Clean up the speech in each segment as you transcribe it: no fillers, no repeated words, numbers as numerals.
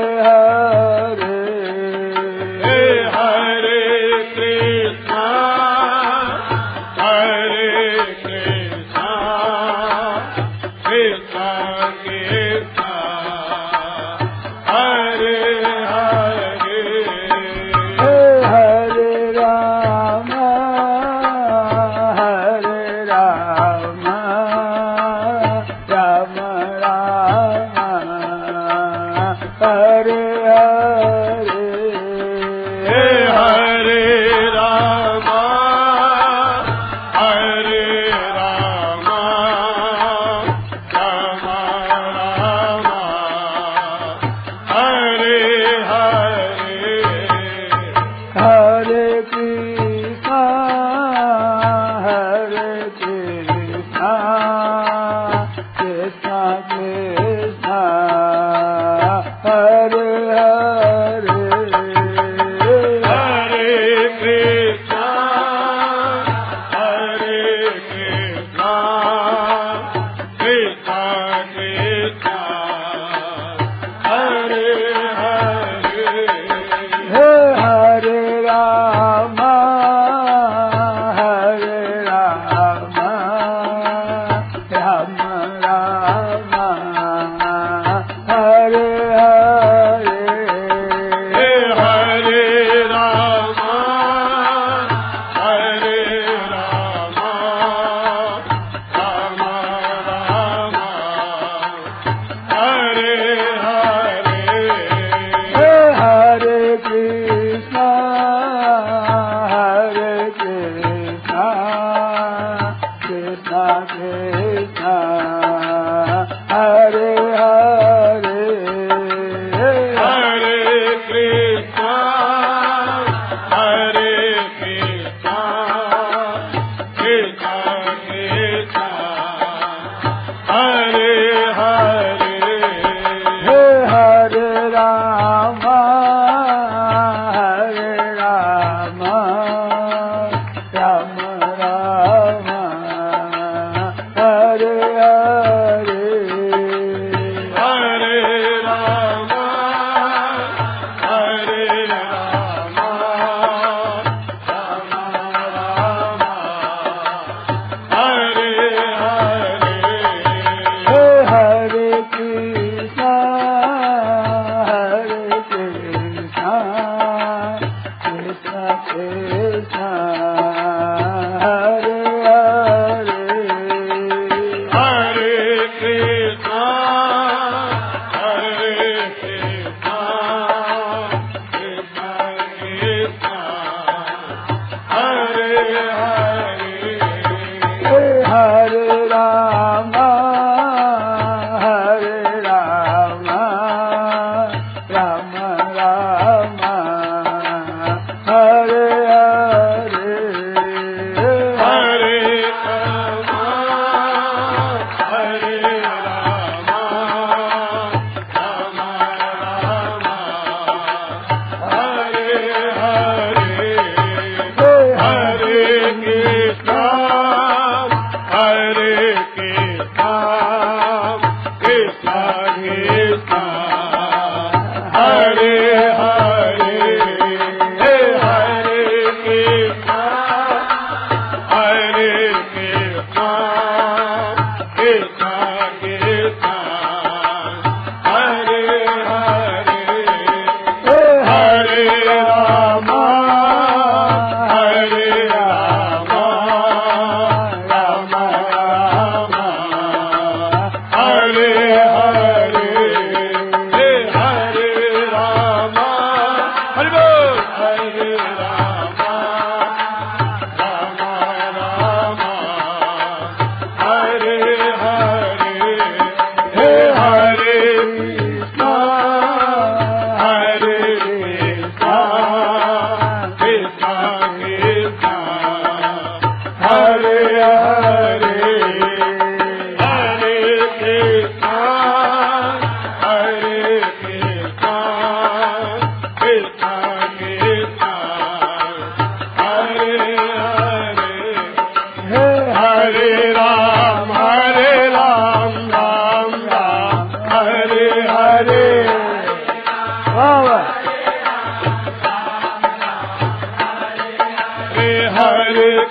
Hare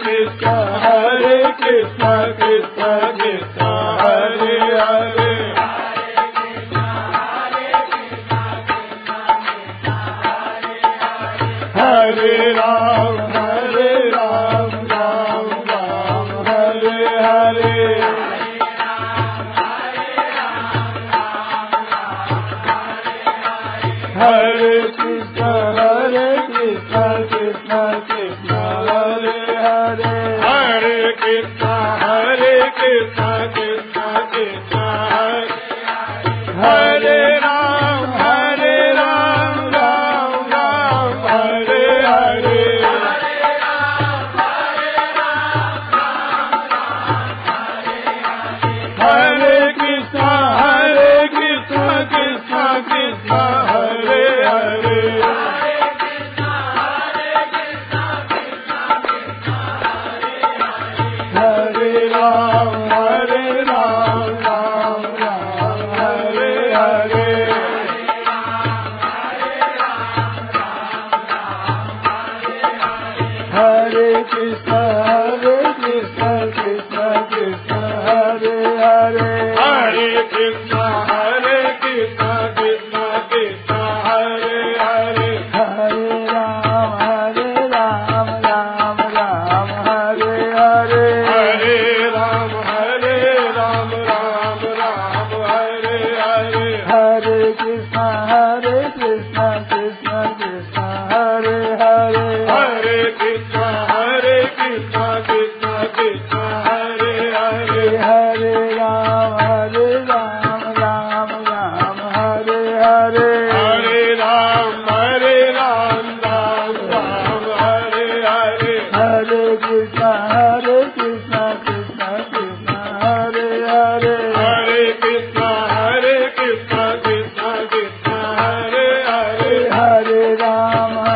Krishna Krishna Krishna Hare Hare Hare Ram Ram Ram Hare Hare Hare Krishna Krishna Krishna Hare Hare Hare Krishna Krishna Krishna Hare Ram Ram Ram Hare Hare Hare Krishna Krishna Krishna Hare Hare Hare Ram Ram Hare Hare Hare Krishna Krishna Krishna Hare Hare Hare Krishna Krishna Krishna Hare Hare Hare Ram Ram Hare Hare Hare Ram Ram Hare Hare Hare Krishna Krishna Krishna Hare Hare Hare Krishna Krishna Krishna Hare Hare Hare Ram Ram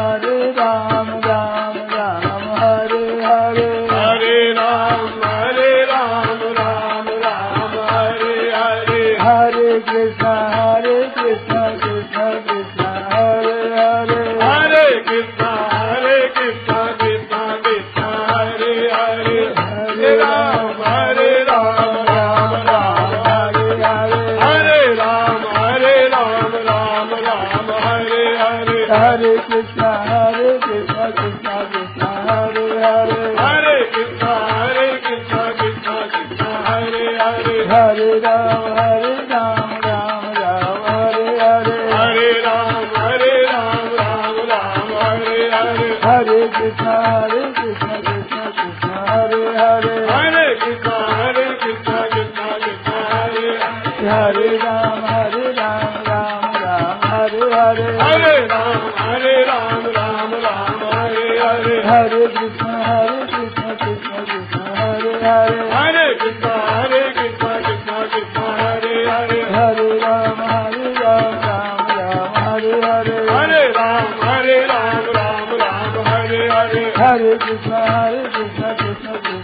Hare Hare Hare Ram Hare Hare Hare Krishna Krishna Hare Hare Hare Krishna Krishna Hare Hare Hare Ram Hare Hare Hare Ram Hare Hare Hare Krishna Krishna Hare Hare Hare Krishna Hare Hare Hare Ram Hare Hare Hare Krishna Krishna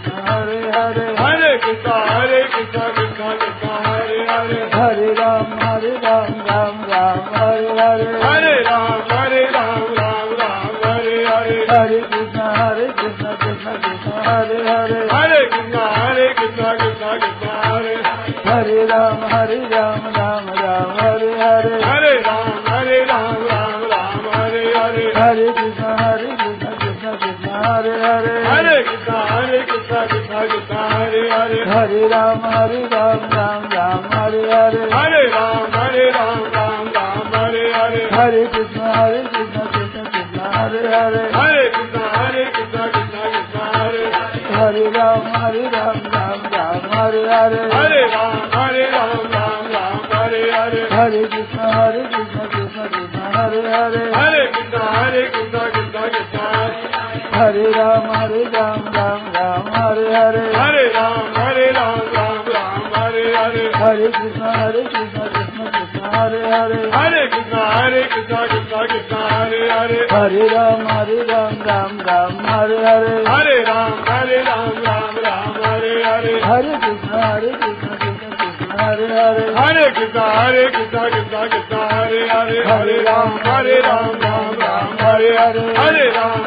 Hare Hare Hare Krishna Krishna Hare Hare Hare Ram Hare Hare Hare Ram Hare Hare Hare Krishna Krishna Hare Hare Hare Krishna Krishna Hare Hare Ram Hare Hare Hare Ram Hare Hare Hare Krishna Krishna Hare Hare Hare Krishna Krishna Hare Hare Hare Ram Hare Hare Hare Ram Hare Hare Hare Krishna Krishna Hare Hare Hare Krishna Krishna Hare Hare Hare Ram Hare Hare Hare Ram Hare Hare Hare Krishna Krishna Hare Hare Hare Krishna Hare Hare Ram Hare Hare Hare Ram Hare Hare Krishna Krishna Hare Hare Hare Krishna Hare Hare Ram Hare Hare Hare Ram Hare Hare Krishna Hare Hare Hare Krishna Hare Ram Hare Hare Hare Ram Hare Hare Krishna Hare Hare Hare Krishna Hare Ram Hare Hare Hare Ram Hare Hare Krishna Hare Hare Hare Krishna Hare Hare Ram Hare Hare Hare Ram Hare Hare Krishna Hare Hare Hare Krishna Hare Hare Ram Hare Hare Hare Ram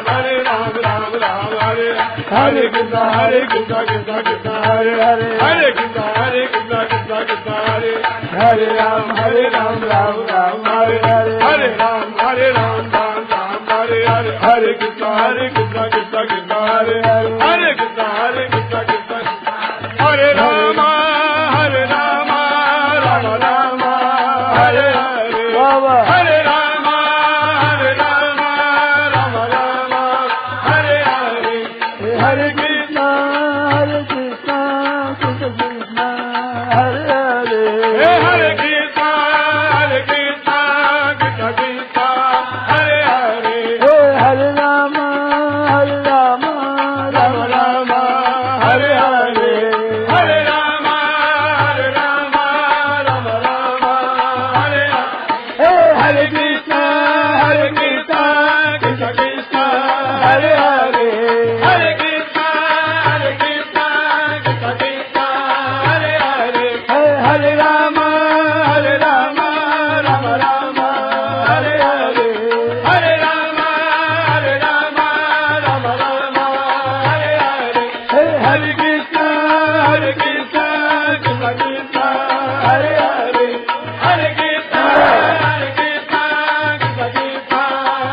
Hare Hare Krishna Hare Krishna Krishna Krishna Hare Hare Hare Krishna Krishna Krishna Hare Hare Ram Ram Ram Hare Hare Hare Ram Ram Hare Hare Hare Krishna Krishna Krishna Hare Hare Hare Krishna Krishna Krishna Hare Rama Rama Rama Hare Hare Hare Rama Rama Rama Hare Hare Hare Krishna Krishna Krishna Hare Hare Hare Krishna Krishna Krishna Hare Hare Hare Rama Rama Rama Hare Hare Hare Rama Rama Rama Hare Hare Hare Krishna Krishna Krishna Hare Hare Hare Krishna Krishna Krishna Hare Hare Hare Rama Rama Rama Hare Hare Hare Rama Rama Rama Hare Hare Hare Krishna Krishna Krishna Hare Hare Hare Krishna Krishna Krishna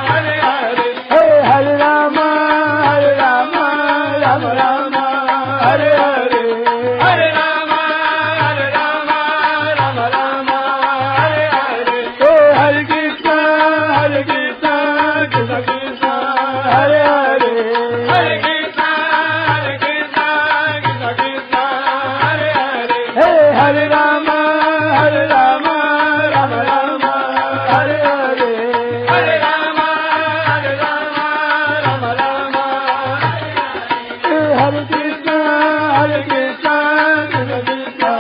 Hare Hare Hare Rama Rama Rama Hare Hare Hare Rama Rama Rama Hare Hare Hare Krishna Krishna Krishna Hare Hare Hare Krishna Krishna Krishna Hare Hare Hare Rama Rama Rama Hare Hare Hare Rama Rama Rama Hare Krishna Krishna Krishna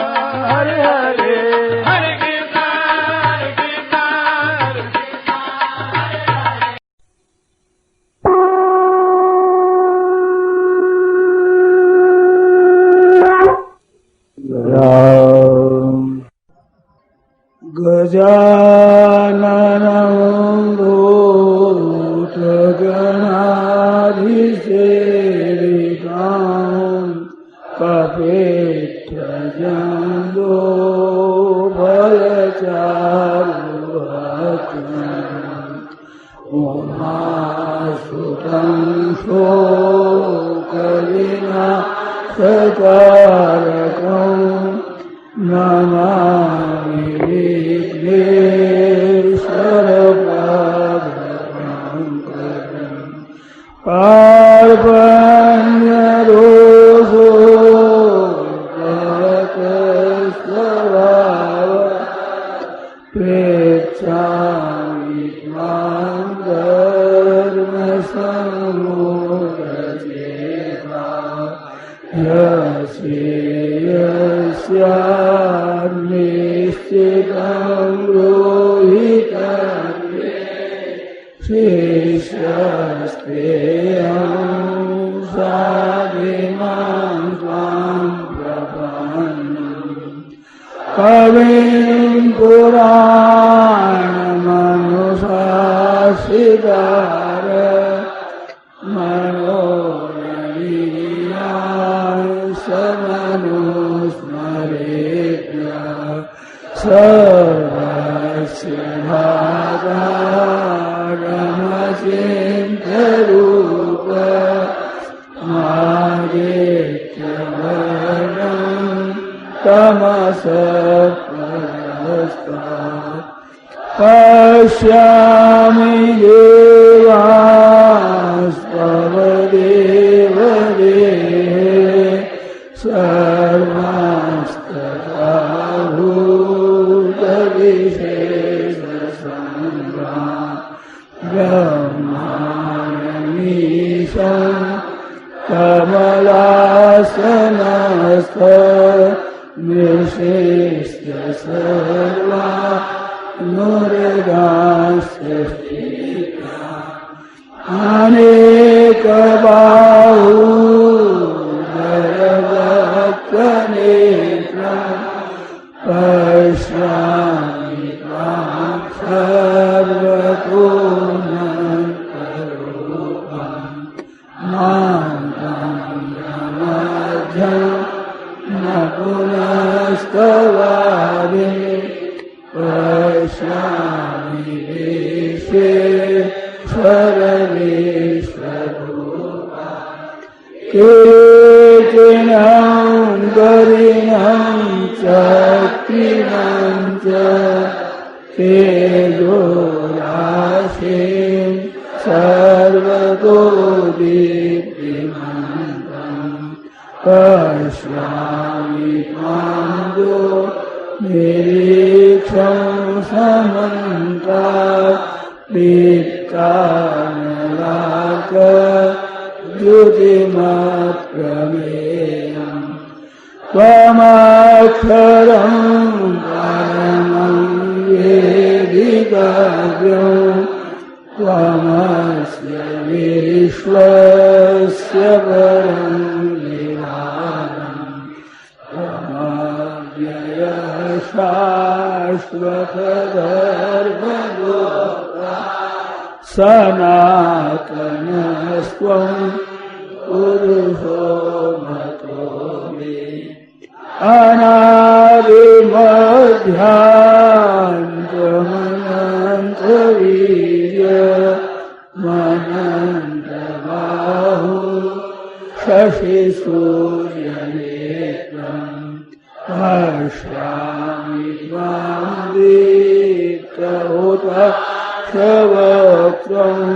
Hare Hare Hare Krishna Krishna Gajananam Bhutaganaधिसेवितां Kapittajando Balacharuhatam Umasutam Shokalina Sakarakam Namami Vighneswarapadankaram Parvanya Roso Bhakaslavava Pechami Tvam Dharma Samudacheta Yasyanischitam rohitam Shishasteyam sadhimam tvam prapannam Kavim Puranamanushashidara Manoraniyam Samanusmaretya Sarvasya Bhagaramachintarupa Madityavarnam Tamasapparastat Pashyami devastvavadevade sarvastatahutabhisheshasambrah brahmanamisham kamalasyanastha nishistya sarva Nuridasyastika Anekabahu Dayavakkanetra Pashyami Tvam Sarvatunantarupam Mantam Brahma स्वरूपा केचिनां गरिणां चक्रिणां च तेजोराशिं सर्वतो दीप्तिमन्तं पश्यामि त्वां निरीक्षं समन्तात् दीप्तानलार्कद्युतिमप्रमेयम् त्वमक्षरं परमं वेदितव्यं त्वमस्य विश्वस्य परं निधानम् त्वमव्ययः शाश्वतधर्मगोप्ता सनातनस्त्वं पुरुषो मतो मे अनादिमध्यान्तमनन्तवीर्यमनन्तबाहु शशिसूर्यनेत्रम् पश्यामि त्वां दीप्तहुताक्षवक्त्रम्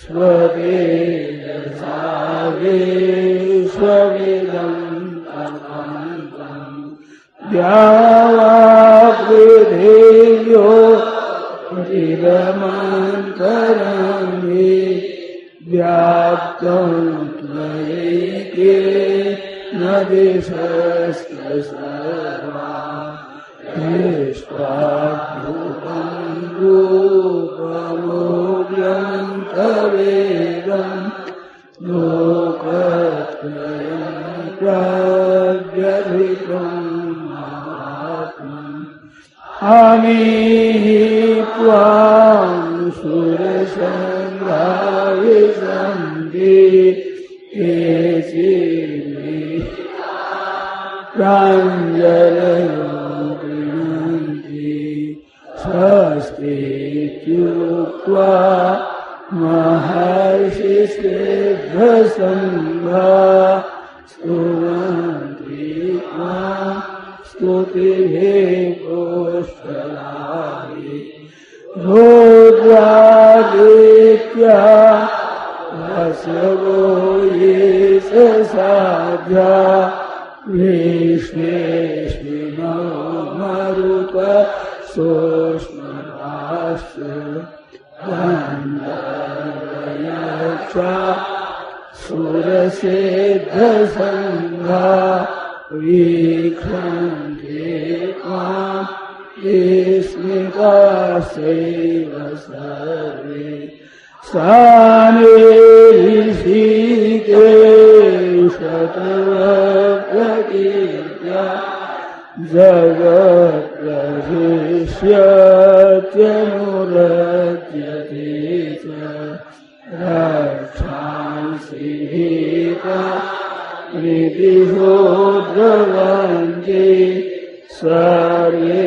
स्वतेजसा विश्वमिदम् द्यावापृथिव्यो चिरमन्तरं हि व्याप्तं त्वयैकेन दिशश्च सर्वा दृष्ट्वाद्भुतं रूपमुग्रन्तवेदं लोकत्रयं प्रव्यथितम् अमीहि त्वां सुरसङ्गा विशन्ति केचिन्मे प्राञ्जलयो गृह्णन्ति स्वस्तीत्युक्त्वा महर्षिसिद्धसङ्घा स्तुवन्ति त्वां स्तुतिभिः पुष्कलानि रुद्रादित्या वसवो ये साध्या विश्वेश्विनो मरुत सोष्मराश्च गन्धर्वयक्षा सुरसिद्धसङ्घा वीक्षन्ते त्वां विस्मितास्यैव सर्वे सानिशीकेशतवप्रकीर्त्या जगत्प्रशिष्यत्यनुरज्यते च रक्षांसि भीता प्रीतिशो द्रवन्ति सर्वे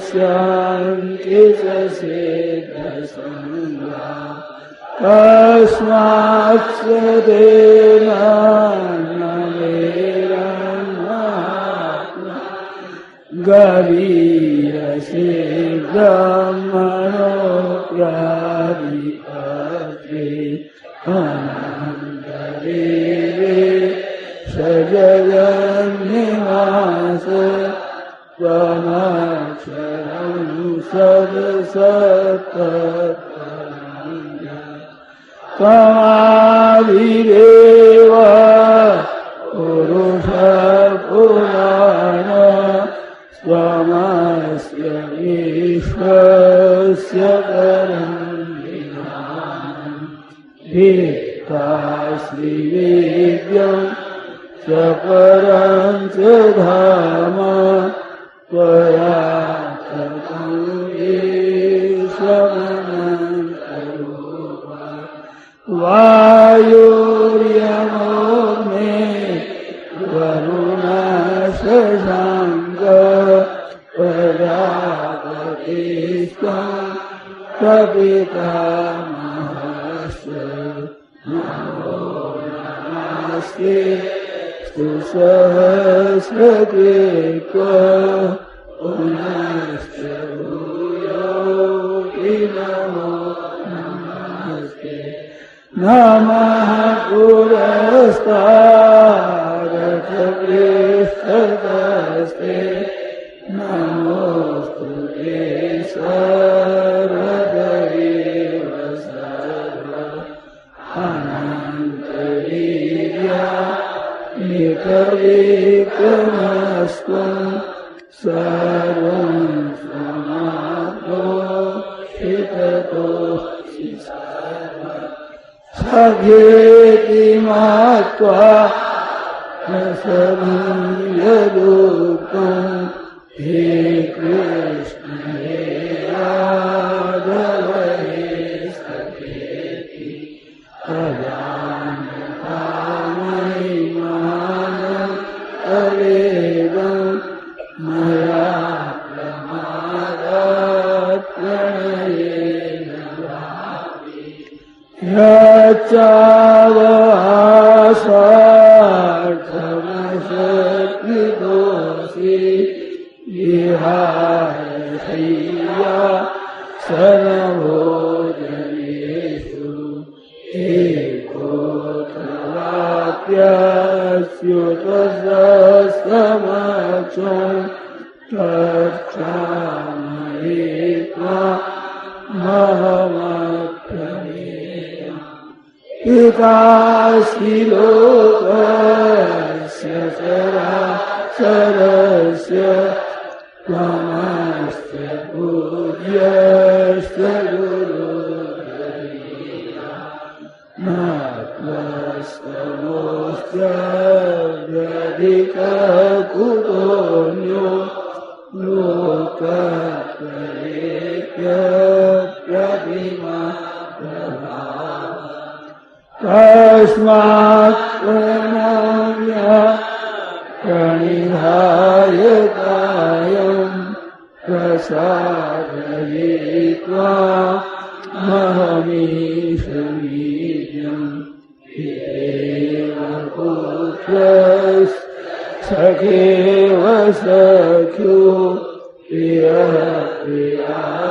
नमस्यान्ति च सिद्धसङ्घा कस्मात् स तेन न मेरन्मात्मा गरीयसे ब्रह्मणो प्रादिपत्रे सजगन्निवास त्वमक्षरं सदसत्तत्परं त्वमादिदेव पुरुषपुराण त्वमस्य विश्वस्य परं निधानम् धिक्तास्मि वेद्यम् च परं च धाम त्वया ततं ईश्वरमनन्तरूपा वायुर्यमोऽग्ने वरुणशशाङ्क प्रजापतिस्त्वं पितामहस्य नमो नमस्ते सहस्रकृत्वा पुनश्च भूयोऽपि नमो नमस्ते नमः पुरस्तादथ पृष्ठतस्ते नमोस्तुते सर्वदेव सर्व अनन्तवीर्या निकविक्रमस्त्वं सर्वं समाप्तोषिततोऽसि सखेति मत्वा रसमीयदुःखं हे कृष्ण हे राघव हे सखेति अजानता महिमानं तवेदं मया प्रमादात् प्रणयेन यच्चावहासार्थमशक्तिदोषि विहाय शय्या सर्वभोजनेषु एकोऽथवाप्यस्युतसमक्षं तच्छामहि त्वामहमप्यमेव पितासि लोकस्य चराचरस्य त्वमस्य पूज्यश्च गुरुर्गरीया न त्वस्तमोऽस्त्यधिककुतोऽन्यो लोकत्रयेऽप्यप्रतिमा तस्मात् प्रणम्य प्रणिधाय कायं प्रसादयित्वा महमीशमीड्यं पितेव पुत्रस्सखेव सख्यो प्रियः प्रियायार्हसि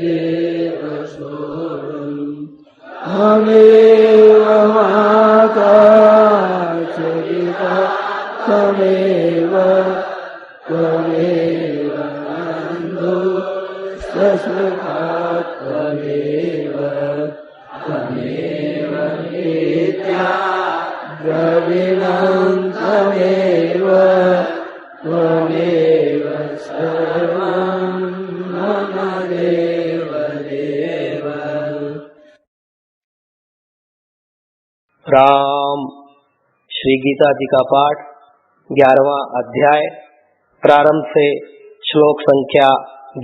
देव सोऽहम् त्वमेव माता च पिता त्वमेव त्वमेव बन्धुश्च सखा त्वमेव त्वमेव नित्या द्रविणं त्वमेव त्वमेव सर्वं मम देव देव। राम। श्री गीता जी का पाठ 11वां अध्याय प्रारंभ से श्लोक संख्या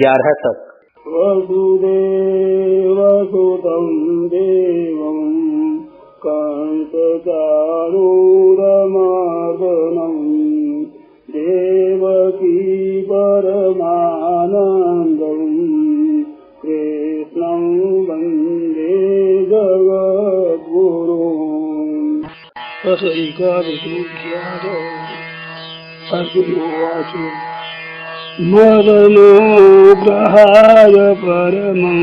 11 तक। वसुदेवसुतं देवं कंसचाणूरमर्दनं देवकी परमानन्दं कृष्णं वन्दे जगद्गुरुम्। अर्जुनोवाच मदनुग्रहाय परमं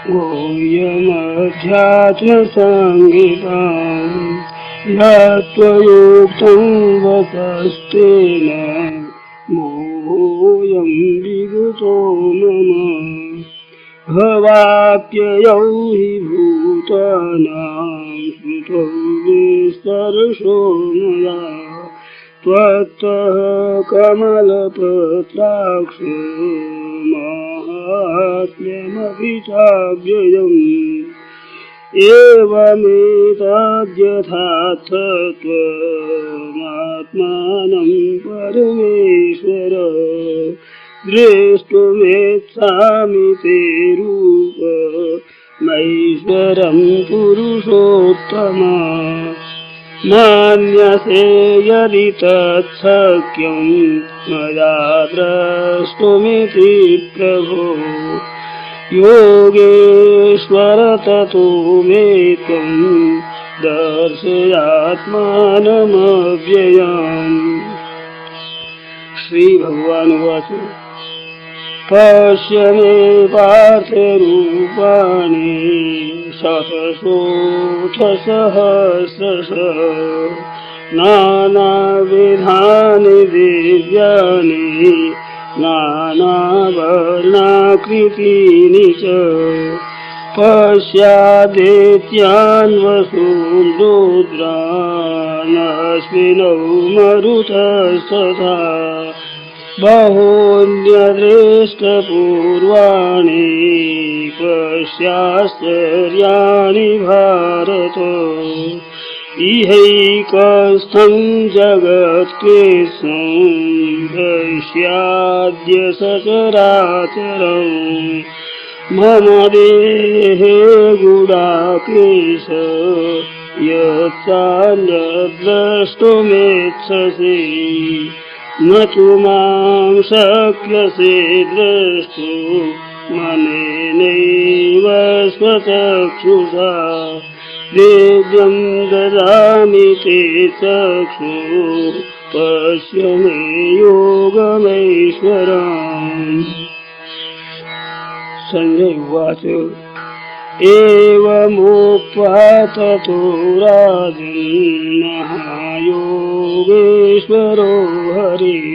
गुह्यमध्यात्मसंहिताम् यत्त्वयुक्तं वसस्तेन मोहोऽयं विगतो मम भवाप्ययौ हि भूतानां श्रुतौ विस्तरशो मया त्वत्तः कमलपत्राक्षो माहात्म्यमपि चाव्ययम् एवमेतद्यथार्थत्वमात्मानं परमेश्वर दृष्टुमेच्छामि ते रूपमैश्वरं पुरुषोत्तम मन्यसे यदि तच्छक्यं मया द्रष्टुमिति प्रभो योगेश्वर ततो मे त्वं दर्शयात्मानमव्ययम्। श्री भगवान उवाच पश्य मे पार्थ रूपाणि शतशोऽथ सहस्रशः नानाविधानि दिव्यानि नानावर्णाकृतीनि च पश्यादित्यान् वसून् रुद्रान् अश्विनौ मरुतस्तथा बहून्यदृष्टपूर्वाणि पश्याश्चर्याणि भारत इहैकस्थं जगत्कृत्स्नं पश्याद्य सचराचरम् मम देहे गुडाकेश यत्सान्यद्द्रष्टुमिच्छसि न तु मां शक्यसे द्रष्टुम् अनेनैव स्वचक्षुषा दिव्यं ददामि ते चक्षुः पश्य मे योगमैश्वरम्। संजय उवाच एवमुक्त्वा ततो राजन् महायोगेश्वरो हरिः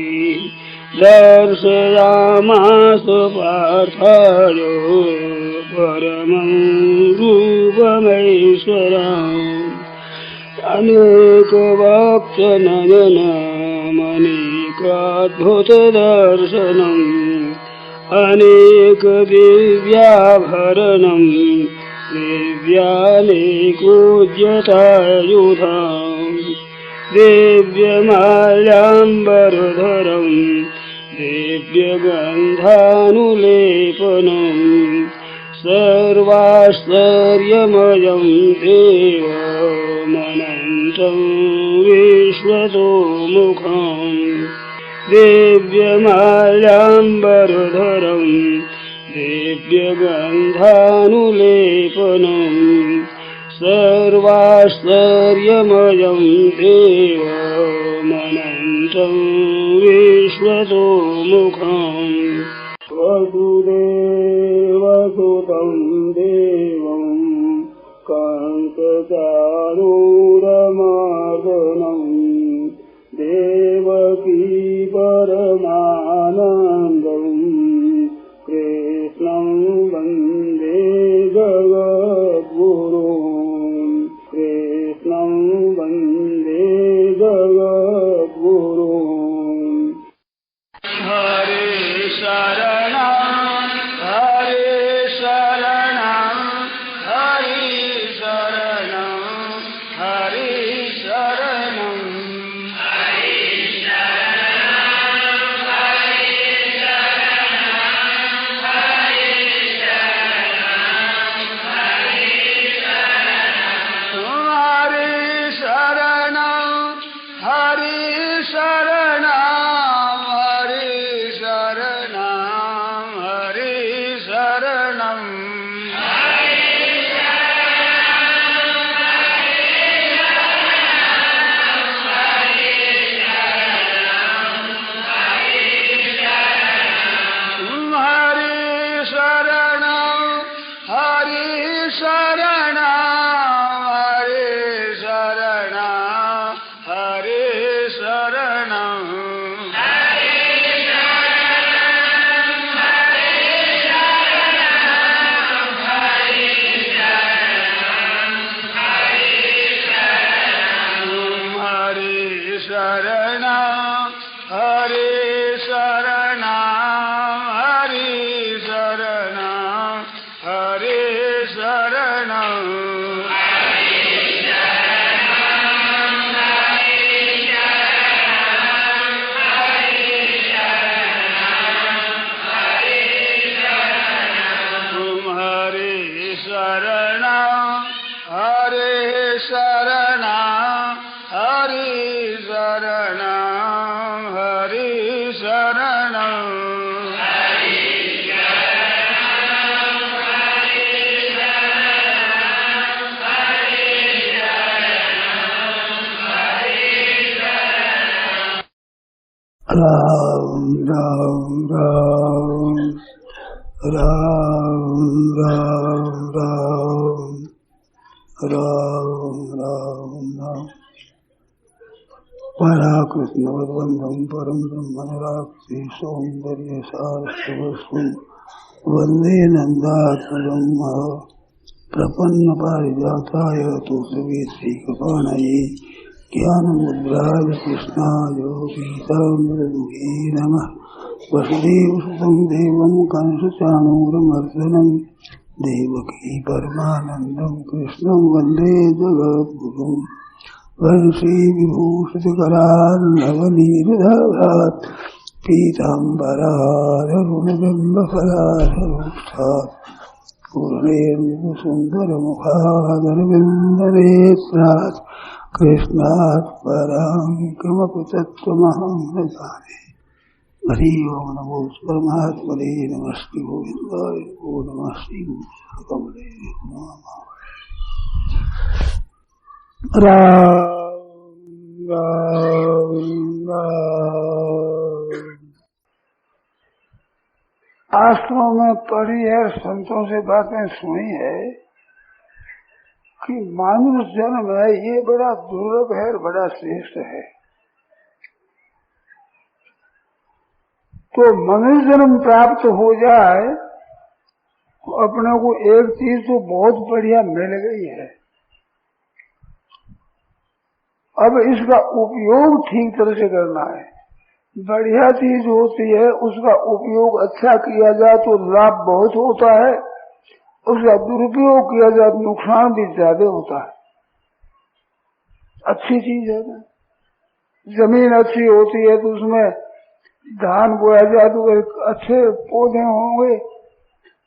दर्शयामास पार्थाय परमं रूपमैश्वरम्। अनेकवक्त्रनयनमनेकाद्भुतदर्शनम् अनेकदिव्याभरणम् दिव्यानेकोद्यतायुधाम् दिव्यमाल्याम्बरधरम् दिव्यगन्धानुलेपनम् सर्वाश्चर्यमयं देवमनन्तं विश्वतोमुखम् दिव्यमाल्याम्बरधरम् दिव्यगन्धानुलेपनम् सर्वाश्चर्यमयं देवमनन्तं विश्वतोमुखम् वसुदेवसुतं देवं कंसचाणूरमर्दनम् देवकी परमानन्दम् कृष्णं वन्दे जगद्गुरुम् कृष्णं वन्दे जगद्गुरुम्। हरे शरणं हरे शरणं हरे शरणं हरे शरणं राम राम राम राम राम राम राम राम राम। परा कृष्ण वंदम परम ब्रह्म राक्षी सौंदर्य सारस्वं वंदे नंदात्मजं प्रपन्न पारिजाताय तुलसी कृपाणये ज्ञानमुद्राय कृष्णाय गीतामृतदुहे नमः। वसुदेवसुतं देवं कंसचाणूरमर्दनं देवकी परमानन्दं कृष्णं वन्दे जगद्गुरुं। वंशी विभूषितकरार्णवनीरधारात् पीताम्बरारुणबिम्बफलाधरोक्षात् पूर्णेन्दुसुन्दरमुखादरविन्दनेत्रात् कृष्णात् परं किमपि तत्त्वमहं न जाने। हरि ओम नमो परमात्मने नमस्ते गोविन्दाय नमो नमस्ते कमले नमः। राम राम राम। आश्रमों में पढ़ी है, संतों से बातें सुनी है कि मानुष जन्म है ये बड़ा दुर्लभ है और बड़ा श्रेष्ठ है। तो मनुष्य जन्म प्राप्त हो जाए तो अपने को एक चीज तो बहुत बढ़िया मिल गई है। अब इसका उपयोग ठीक तरह से करना है। बढ़िया चीज होती है, उसका उपयोग अच्छा किया जाए तो लाभ बहुत होता है, उसका दुरुपयोग किया जाए तो नुकसान भी ज्यादा होता है। अच्छी चीज है ना, जमीन अच्छी होती है तो उसमें धान बोया जाए तो अच्छे पौधे होंगे,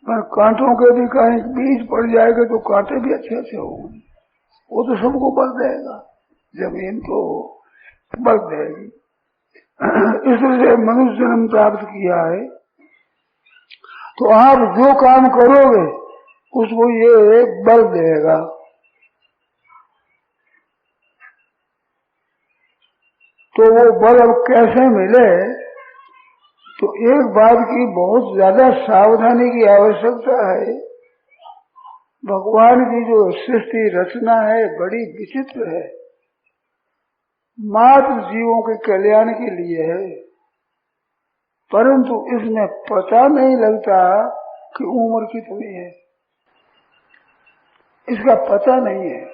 पर कांटों के भी कहीं बीज पड़ जाएगा तो कांटे भी अच्छे अच्छे होंगे। वो तो सबको बल देगा, जमीन तो बल देगी। इसलिए मनुष्य जन्म प्राप्त किया है तो आप जो काम करोगे उसको ये बल देगा। तो वो बल अब कैसे मिले, तो एक बात की बहुत ज्यादा सावधानी की आवश्यकता है। भगवान की जो सृष्टि रचना है बड़ी विचित्र है, मात्र जीवों के कल्याण के लिए है, परंतु इसमें पता नहीं लगता कि उम्र कितनी है, इसका पता नहीं है।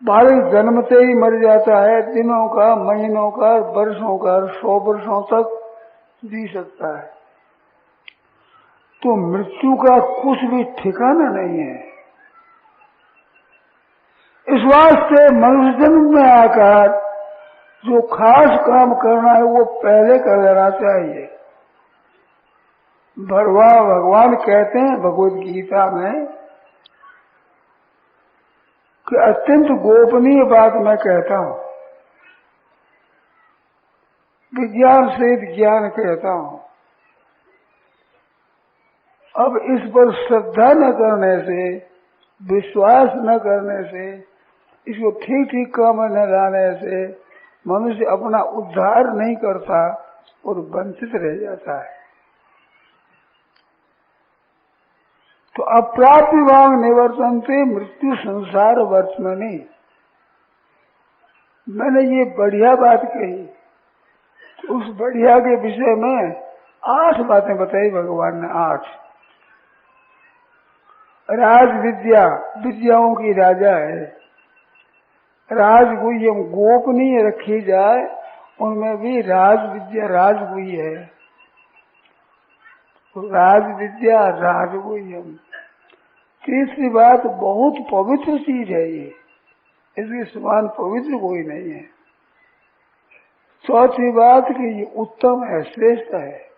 बालक जन्मते ही मर जाता है, दिनों का, महीनों का, वर्षों का, 100 वर्षों तक जी सकता है। तो मृत्यु का कुछ भी ठिकाना नहीं है। इस वास्ते मनुष्य जन्म में आकर जो खास काम करना है वो पहले कर लेना चाहिए। भगवान कहते हैं भगवद गीता में कि अत्यंत गोपनीय बात मैं कहता हूं, विज्ञान से ज्ञान कहता हूं। अब इस पर श्रद्धा न करने से, विश्वास न करने से, इसको ठीक ठीक काम न लाने से मनुष्य अपना उद्धार नहीं करता और वंचित रह जाता है। तो अप्राप्य वांग निवर्तन्ते मृत्यु संसार वर्तमनि। मैंने ये बढ़िया बात कही, तो उस बढ़िया के विषय में 8 बातें बताई भगवान ने। 8 राज विद्या, विद्याओं की राजा है। राजगुह्यम, गोपनीय रखी जाए उनमें भी राज विद्या राजगुह्य है। राज विद्या राजगुह्यम। तीसरी बात, बहुत पवित्र चीज है ये, इसके समान पवित्र कोई नहीं है। चौथी बात कि ये उत्तम है, श्रेष्ठ है।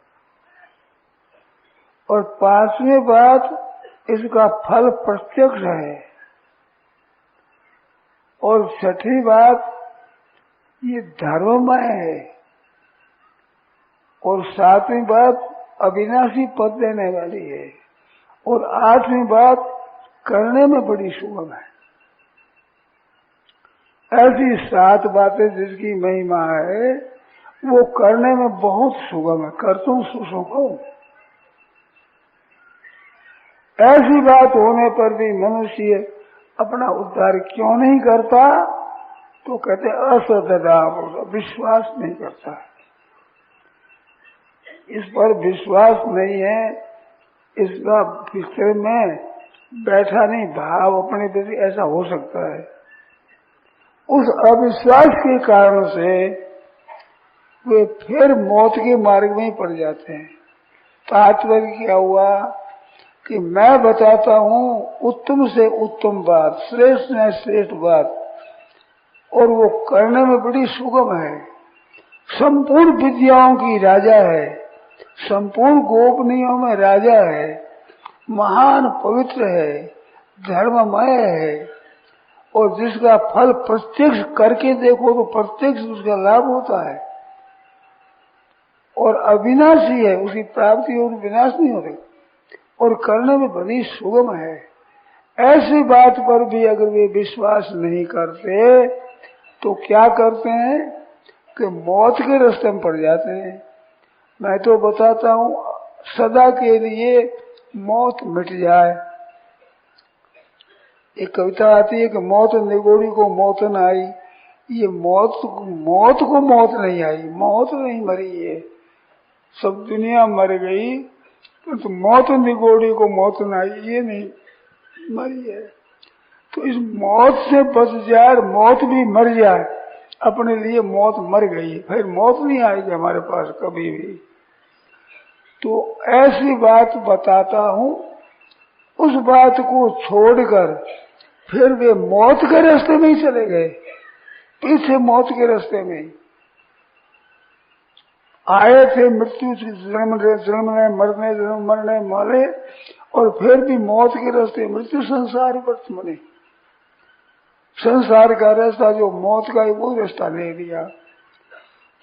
और 5वीं बात, इसका फल प्रत्यक्ष है। और 6ठी बात, ये धर्ममय है। और 7वीं बात, अविनाशी पद देने वाली है। और 8वीं बात, करने में बड़ी सुगम है। ऐसी 7 बातें जिसकी महिमा है वो करने में बहुत सुगम है, करतुम सुसुखम। ऐसी बात होने पर भी मनुष्य अपना उद्धार क्यों नहीं करता? तो कहते असददा, विश्वास नहीं करता, इस पर विश्वास नहीं है, इसका विषय में बैठा नहीं भाव अपने प्रति, ऐसा हो सकता है। उस अविश्वास के कारण से वे फिर मौत के मार्ग में ही पड़ जाते हैं। तात्पर्य क्या हुआ कि मैं बताता हूँ उत्तम से उत्तम बात, श्रेष्ठ से श्रेष्ठ बात, और वो करने में बड़ी सुगम है, संपूर्ण विद्याओं की राजा है, संपूर्ण गोपनीयों में राजा है, महान पवित्र है, धर्ममय है, और जिसका फल प्रत्यक्ष करके देखो तो प्रत्यक्ष उसका लाभ होता है, और अविनाशी है, उसकी प्राप्ति और विनाश नहीं होती, और करने में बड़ी सुगम है। ऐसी बात पर भी अगर वे विश्वास नहीं करते तो क्या करते हैं कि मौत के रास्ते में पड़ जाते हैं। मैं तो बताता हूँ सदा के लिए मौत मिट जाए। एक कविता आती है कि मौत निगोड़ी को मौत न आई। ये मौत को मौत नहीं आई, मौत नहीं मरी है, सब दुनिया मर गई, तो मौत निगोड़ी को मौत न आई, ये नहीं मरी है। तो इस मौत से बच जाए, मौत भी मर जाए, अपने लिए मौत मर गई, फिर मौत नहीं आएगी हमारे पास कभी भी। तो ऐसी बात बताता हूँ, उस बात को छोड़कर फिर वे मौत के रास्ते में ही चले गए, पीछे मौत के रास्ते में आए थे, मृत्यु से जन्मने मरने, जन्म मरने मारे, और फिर भी मौत के रास्ते, मृत्यु संसार वर्तमाने, संसार का रास्ता जो मौत का है वो रास्ता ले लिया।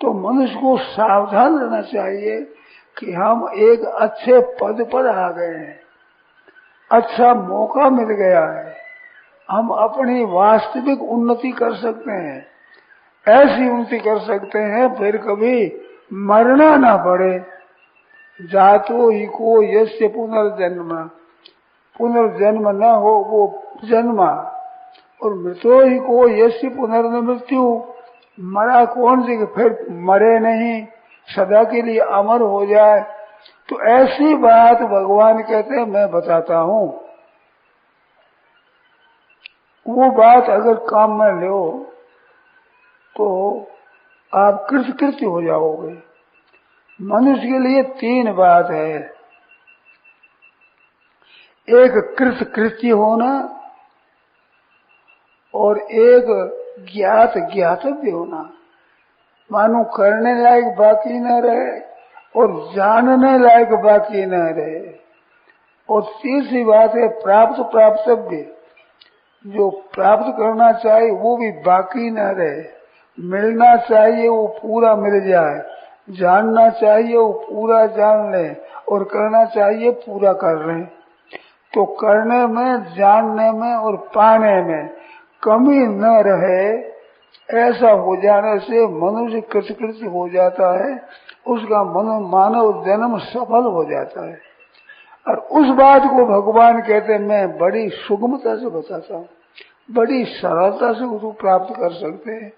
तो मनुष्य को सावधान रहना चाहिए कि हम एक अच्छे पद पर आ गए हैं, अच्छा मौका मिल गया है, हम अपनी वास्तविक उन्नति कर सकते हैं, ऐसी उन्नति कर सकते हैं फिर कभी मरना ना पड़े। जातो ही को यस्य पुनर्जन्म, पुनर्जन्म न हो वो जन्मा, और मृतो ही को यस्य पुनर्मृत्यु, मरा कौन सी फिर मरे नहीं, सदा के लिए अमर हो जाए। तो ऐसी बात भगवान कहते हैं मैं बताता हूँ, वो बात अगर काम में लो तो आप कृतकृत्य हो जाओगे। मनुष्य के लिए तीन बात है, एक कृतकृत्य होना, और एक ज्ञात ज्ञातव्य होना, मानो करने लायक बाकी न रहे और जानने लायक बाकी न रहे, और तीसरी बात है प्राप्त प्राप्तव्य, जो प्राप्त करना चाहिए वो भी बाकी न रहे, मिलना चाहिए वो पूरा मिल जाए, जानना चाहिए वो पूरा जान ले, और करना चाहिए पूरा कर ले। तो करने में, जानने में और पाने में कमी न रहे, ऐसा हो जाने से मनुष्य कृतकृत्य हो जाता है, उसका मानव जन्म सफल हो जाता है। और उस बात को भगवान कहते हैं मैं बड़ी सुगमता से बताता हूँ, बड़ी सरलता से उसको प्राप्त कर सकते हैं।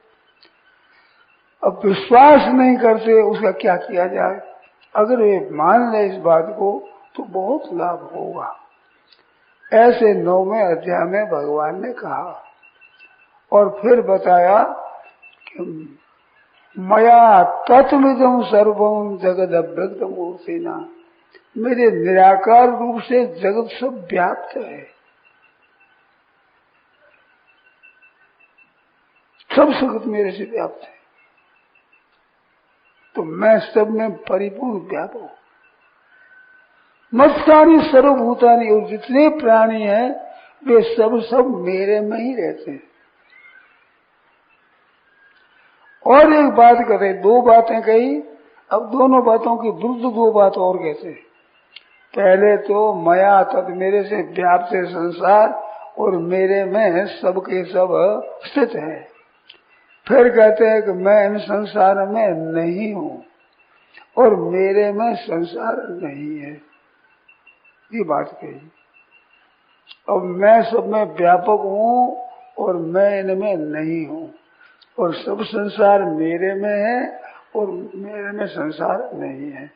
अब विश्वास नहीं करते उसका क्या किया जाए? अगर वे मान ले इस बात को तो बहुत लाभ होगा। ऐसे 9वें अध्याय में भगवान ने कहा, और फिर बताया कि मया तत्विदं सर्वं जगद अव्यक्तम मूर्तिना, मेरे निराकार रूप से जगत सब व्याप्त है, सब जगत मेरे से व्याप्त है, तो मैं सब में परिपूर्ण व्यापक हूं। मत्सारी सर्वभूतानि, और जितने प्राणी हैं वे सब मेरे में ही रहते हैं। और एक बात करें, दो बातें कही, अब दोनों बातों की विरुद्ध दो बात और कहते हैं। पहले तो मया तद, मेरे से व्याप्त है संसार और मेरे में सबके सब स्थित है। फिर कहते हैं कि मैं इन संसार में नहीं हूं और मेरे में संसार नहीं है, ये बात कही। अब मैं सब में व्यापक हूं और मैं इनमें नहीं हूं, और सब संसार मेरे में है और मेरे में संसार नहीं है।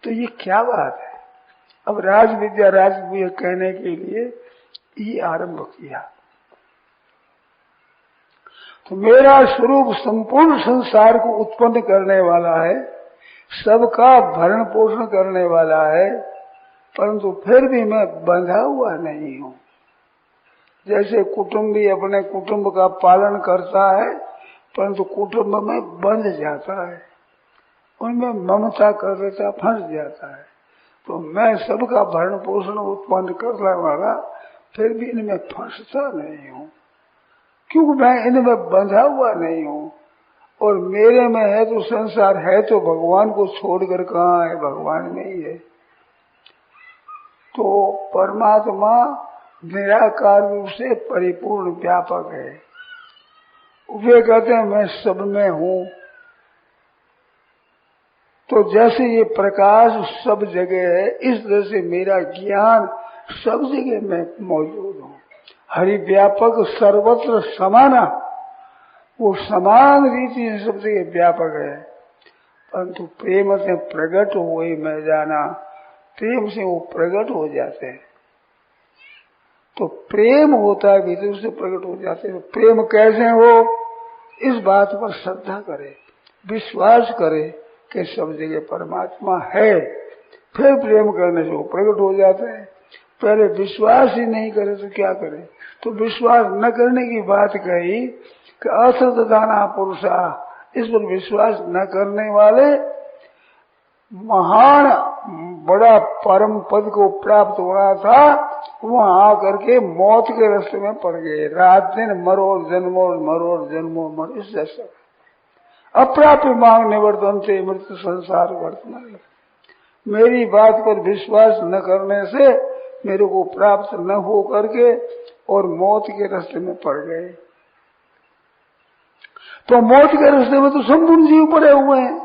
तो ये क्या बात है? अब राज विद्या कहने के लिए ये आरंभ किया। तो मेरा स्वरूप संपूर्ण संसार को उत्पन्न करने वाला है, सबका भरण पोषण करने वाला है, परंतु फिर भी मैं बंधा हुआ नहीं हूं। जैसे कुटुंबी अपने कुटुंब का पालन करता है परंतु कुटुंब में बंध जाता है, उनमें ममता कर देता, फंस जाता है। तो मैं सबका भरण पोषण उत्पन्न करने वाला फिर भी इनमें फंसता नहीं हूं, क्योंकि मैं इनमें बंधा हुआ नहीं हूं। और मेरे में है तो संसार है, तो भगवान को छोड़कर कहाँ है? भगवान में ही है। तो परमात्मा निराकार रूप से परिपूर्ण व्यापक है। वे कहते हैं मैं सब में हूं। तो जैसे ये प्रकाश सब जगह है, इस तरह से मेरा ज्ञान सब जगह में मौजूद हूं। हरि व्यापक सर्वत्र समाना, वो समान रीति से सब जगह व्यापक है, परंतु प्रेम से प्रकट हुए मैं जाना, प्रेम से वो प्रकट हो जाते हैं। तो प्रेम होता है भीतर से प्रकट हो जाते हैं। प्रेम कैसे हो? इस बात पर श्रद्धा करे, विश्वास करे कि सब जगह परमात्मा है, फिर प्रेम करने से वो प्रकट हो जाते हैं। पहले विश्वास ही नहीं करे तो क्या करे? तो विश्वास न करने की बात कही कि असतदाना पुरुषा, इस पर विश्वास न करने वाले महान बड़ा परम पद को प्राप्त होना था, वहां आकर के मौत के रास्ते में पड़ गए। रात दिन मरो जन्मो मरो, इस जैसा अप्राप्य मांग निवर्तन से मृत्यु संसार वर्तमान। मेरी बात पर विश्वास न करने से मेरे को प्राप्त न हो करके और मौत के रास्ते में पड़ गए। तो मौत के रास्ते में तो संपूर्ण जीव पड़े हुए हैं।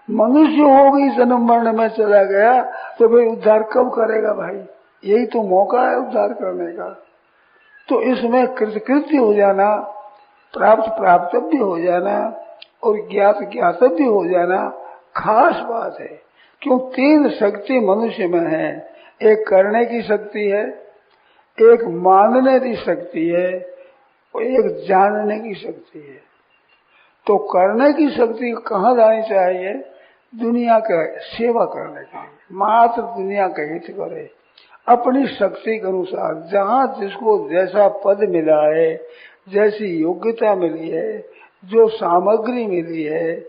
मनुष्य हो गई जन्म मरण में चला गया तो भाई उद्धार कब करेगा भाई? यही तो मौका है उद्धार करने का। तो इसमें कृतकृत्य हो जाना, प्राप्तव्य हो जाना और ज्ञातव्य हो जाना खास बात है। क्यों? तीन शक्ति मनुष्य में है। एक करने की शक्ति है, एक मानने की शक्ति है और एक जानने की शक्ति है। तो करने की शक्ति कहाँ जानी चाहिए? दुनिया का सेवा करने के लिए, मात्र दुनिया का हित करे अपनी शक्ति के अनुसार। जहाँ जिसको जैसा पद मिला है, जैसी योग्यता मिली है, जो सामग्री मिली है,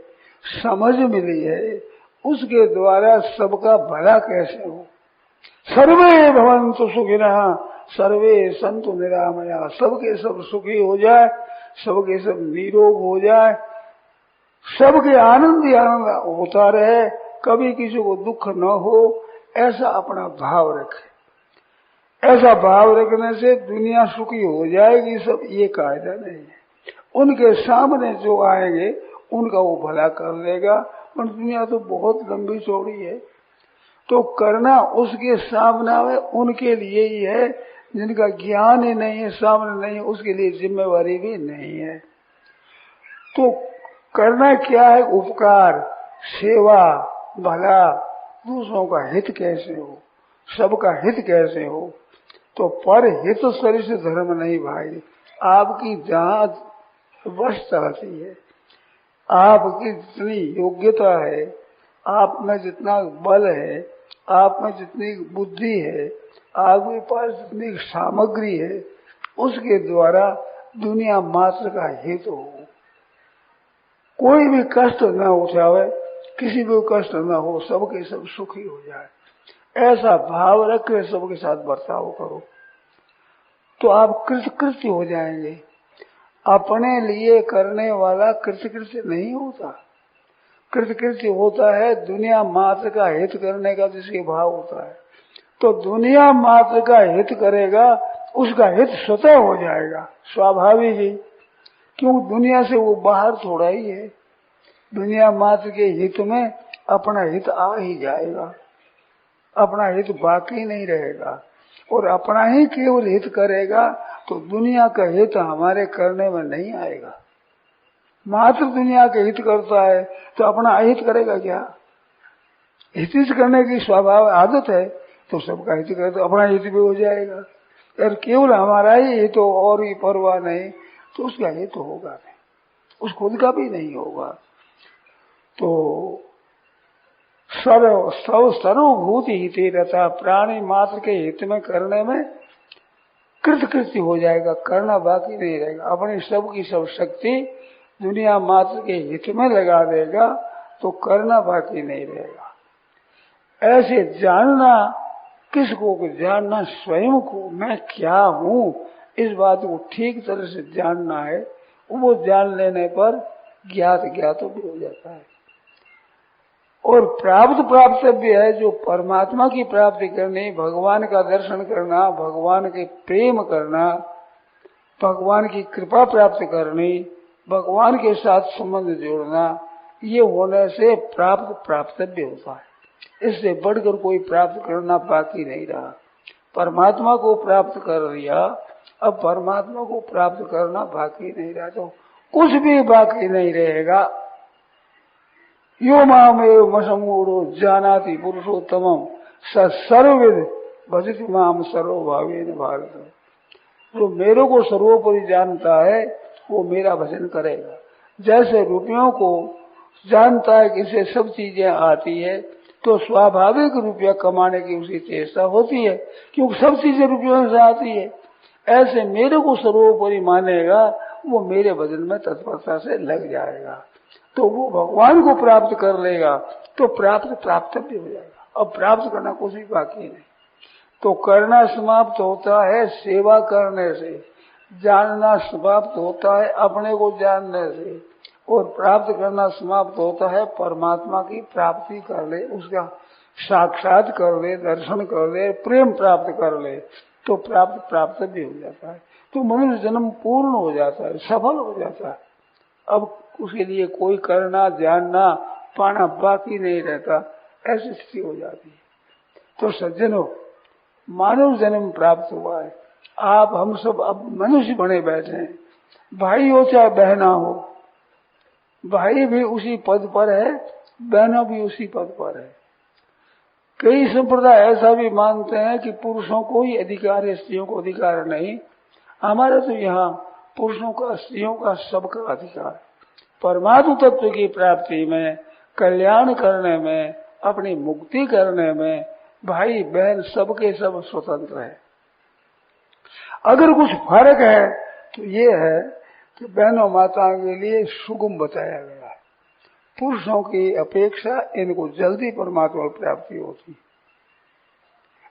समझ मिली है, उसके द्वारा सबका भला कैसे हो। सर्वे भवन्तु सुखिनः सर्वे सन्तु निरामया, सबके सब सुखी हो जाए, सबके सब निरोग हो जाए, सबके आनंद ही आनंद होता रहे, कभी किसी को दुख न हो, ऐसा अपना भाव रखे। ऐसा भाव रखने से दुनिया सुखी हो जाएगी सब, ये कायदा नहीं है। उनके सामने जो आएंगे उनका वो भला कर लेगा, पर दुनिया तो बहुत लंबी चौड़ी है। तो करना उसके सामने में उनके लिए ही है जिनका ज्ञान ही नहीं है, सामने नहीं है, उसके लिए जिम्मेवारी भी नहीं है। तो करना क्या है? उपकार, सेवा, भला, दूसरों का हित कैसे हो, सबका हित कैसे हो। तो पर हित सरिष धर्म नहीं भाई। आपकी जहाँ वश चाहती है, आपकी जितनी योग्यता है, आप में जितना बल है, आप में जितनी बुद्धि है, आपके पास जितनी सामग्री है, उसके द्वारा दुनिया मात्र का हित हो। कोई भी कष्ट न उठावे, किसी भी कष्ट न हो, सबके सब सुखी हो जाए, ऐसा भाव रख के सबके साथ बर्ताव करो तो आप कृतकृत्य हो जाएंगे। अपने लिए करने वाला कृतकृत्य नहीं होता। कृतकृत्य होता है दुनिया मात्र का हित करने का जिसके भाव होता है। तो दुनिया मात्र का हित करेगा, उसका हित स्वतः हो जाएगा, स्वाभाविक ही। क्योंकि दुनिया से वो बाहर थोड़ा ही है। दुनिया मात्र के हित में अपना हित आ ही जाएगा, अपना हित बाकी नहीं रहेगा। और अपना ही केवल हित करेगा तो दुनिया का हित हमारे करने में नहीं आएगा। मात्र दुनिया के हित करता है तो अपना अहित करेगा क्या? हित करने की स्वभाव आदत है तो सबका हित करे तो अपना हित भी हो जाएगा। अगर केवल हमारा ही हित हो और ही परवाह नहीं तो उसका हित होगा नहीं, उस खुद का भी नहीं होगा। तो सर्वभूत हित रहता, प्राणी मात्र के हित में करने में कृतकृत्य हो जाएगा, करना बाकी नहीं रहेगा। अपनी सबकी सब शक्ति दुनिया मात्र के हित में लगा देगा तो करना बाकी नहीं रहेगा। ऐसे जानना किसको? जानना स्वयं को, मैं क्या हूं, इस बात को ठीक तरह से जानना है। वो जान लेने पर ज्ञात भी हो जाता है। और प्राप्त भी है जो परमात्मा की प्राप्ति करनी, भगवान का दर्शन करना, भगवान के प्रेम करना, भगवान की कृपा प्राप्त करनी, भगवान के साथ संबंध जोड़ना, ये होने से प्राप्तव्य होता है। इससे बढ़कर कोई प्राप्त करना बाकी नहीं रहा। परमात्मा को प्राप्त कर लिया, अब परमात्मा को प्राप्त करना बाकी नहीं रहा तो कुछ भी बाकी नहीं रहेगा। यो मामेव मसमूढ़ो जानाति पुरुषोत्तमम स सर्वविद भजति माम सर्वभावेन भारत। जो मेरे को सर्वोपरि जानता है वो मेरा भजन करेगा। जैसे रुपयों को जानता है कि इसे सब चीजें आती है तो स्वाभाविक रुपया कमाने की उसी चेष्टा होती है, क्योंकि सब चीजें रुपयों से आती है। ऐसे मेरे को सर्वोपरि मानेगा वो मेरे भजन में तत्परता से लग जाएगा तो वो भगवान को प्राप्त कर लेगा तो प्राप्त भी हो जाएगा। अब प्राप्त करना कुछ भी बाकी नहीं। तो करना समाप्त होता है सेवा करने से, जानना समाप्त होता है अपने को जानने से, और प्राप्त करना समाप्त होता है परमात्मा की प्राप्ति कर ले, उसका साक्षात कर ले, दर्शन कर ले, प्रेम प्राप्त कर ले तो प्राप्त भी हो जाता है। तो मनुष्य जन्म पूर्ण हो जाता है, सफल हो जाता है। अब उसके लिए कोई करना जानना पाना बाकी नहीं रहता, ऐसी स्थिति हो जाती है। तो सज्जनों, मानव जन्म प्राप्त हुआ है। आप हम सब अब मनुष्य बने बैठे हैं। भाई हो चाहे बहना हो, भाई भी उसी पद पर है, बहना भी उसी पद पर है। कई संप्रदाय ऐसा भी मानते हैं कि पुरुषों को ही अधिकार है, स्त्रियों को अधिकार नहीं। हमारे तो यहाँ पुरुषों का स्त्रियों का सबका अधिकार। परमात्म तत्व की प्राप्ति में, कल्याण करने में, अपनी मुक्ति करने में भाई बहन सबके सब स्वतंत्र है। अगर कुछ फर्क है तो ये है कि बहनों माताओं के लिए सुगम बताया गया है। पुरुषों की अपेक्षा इनको जल्दी परमात्मा प्राप्ति होती।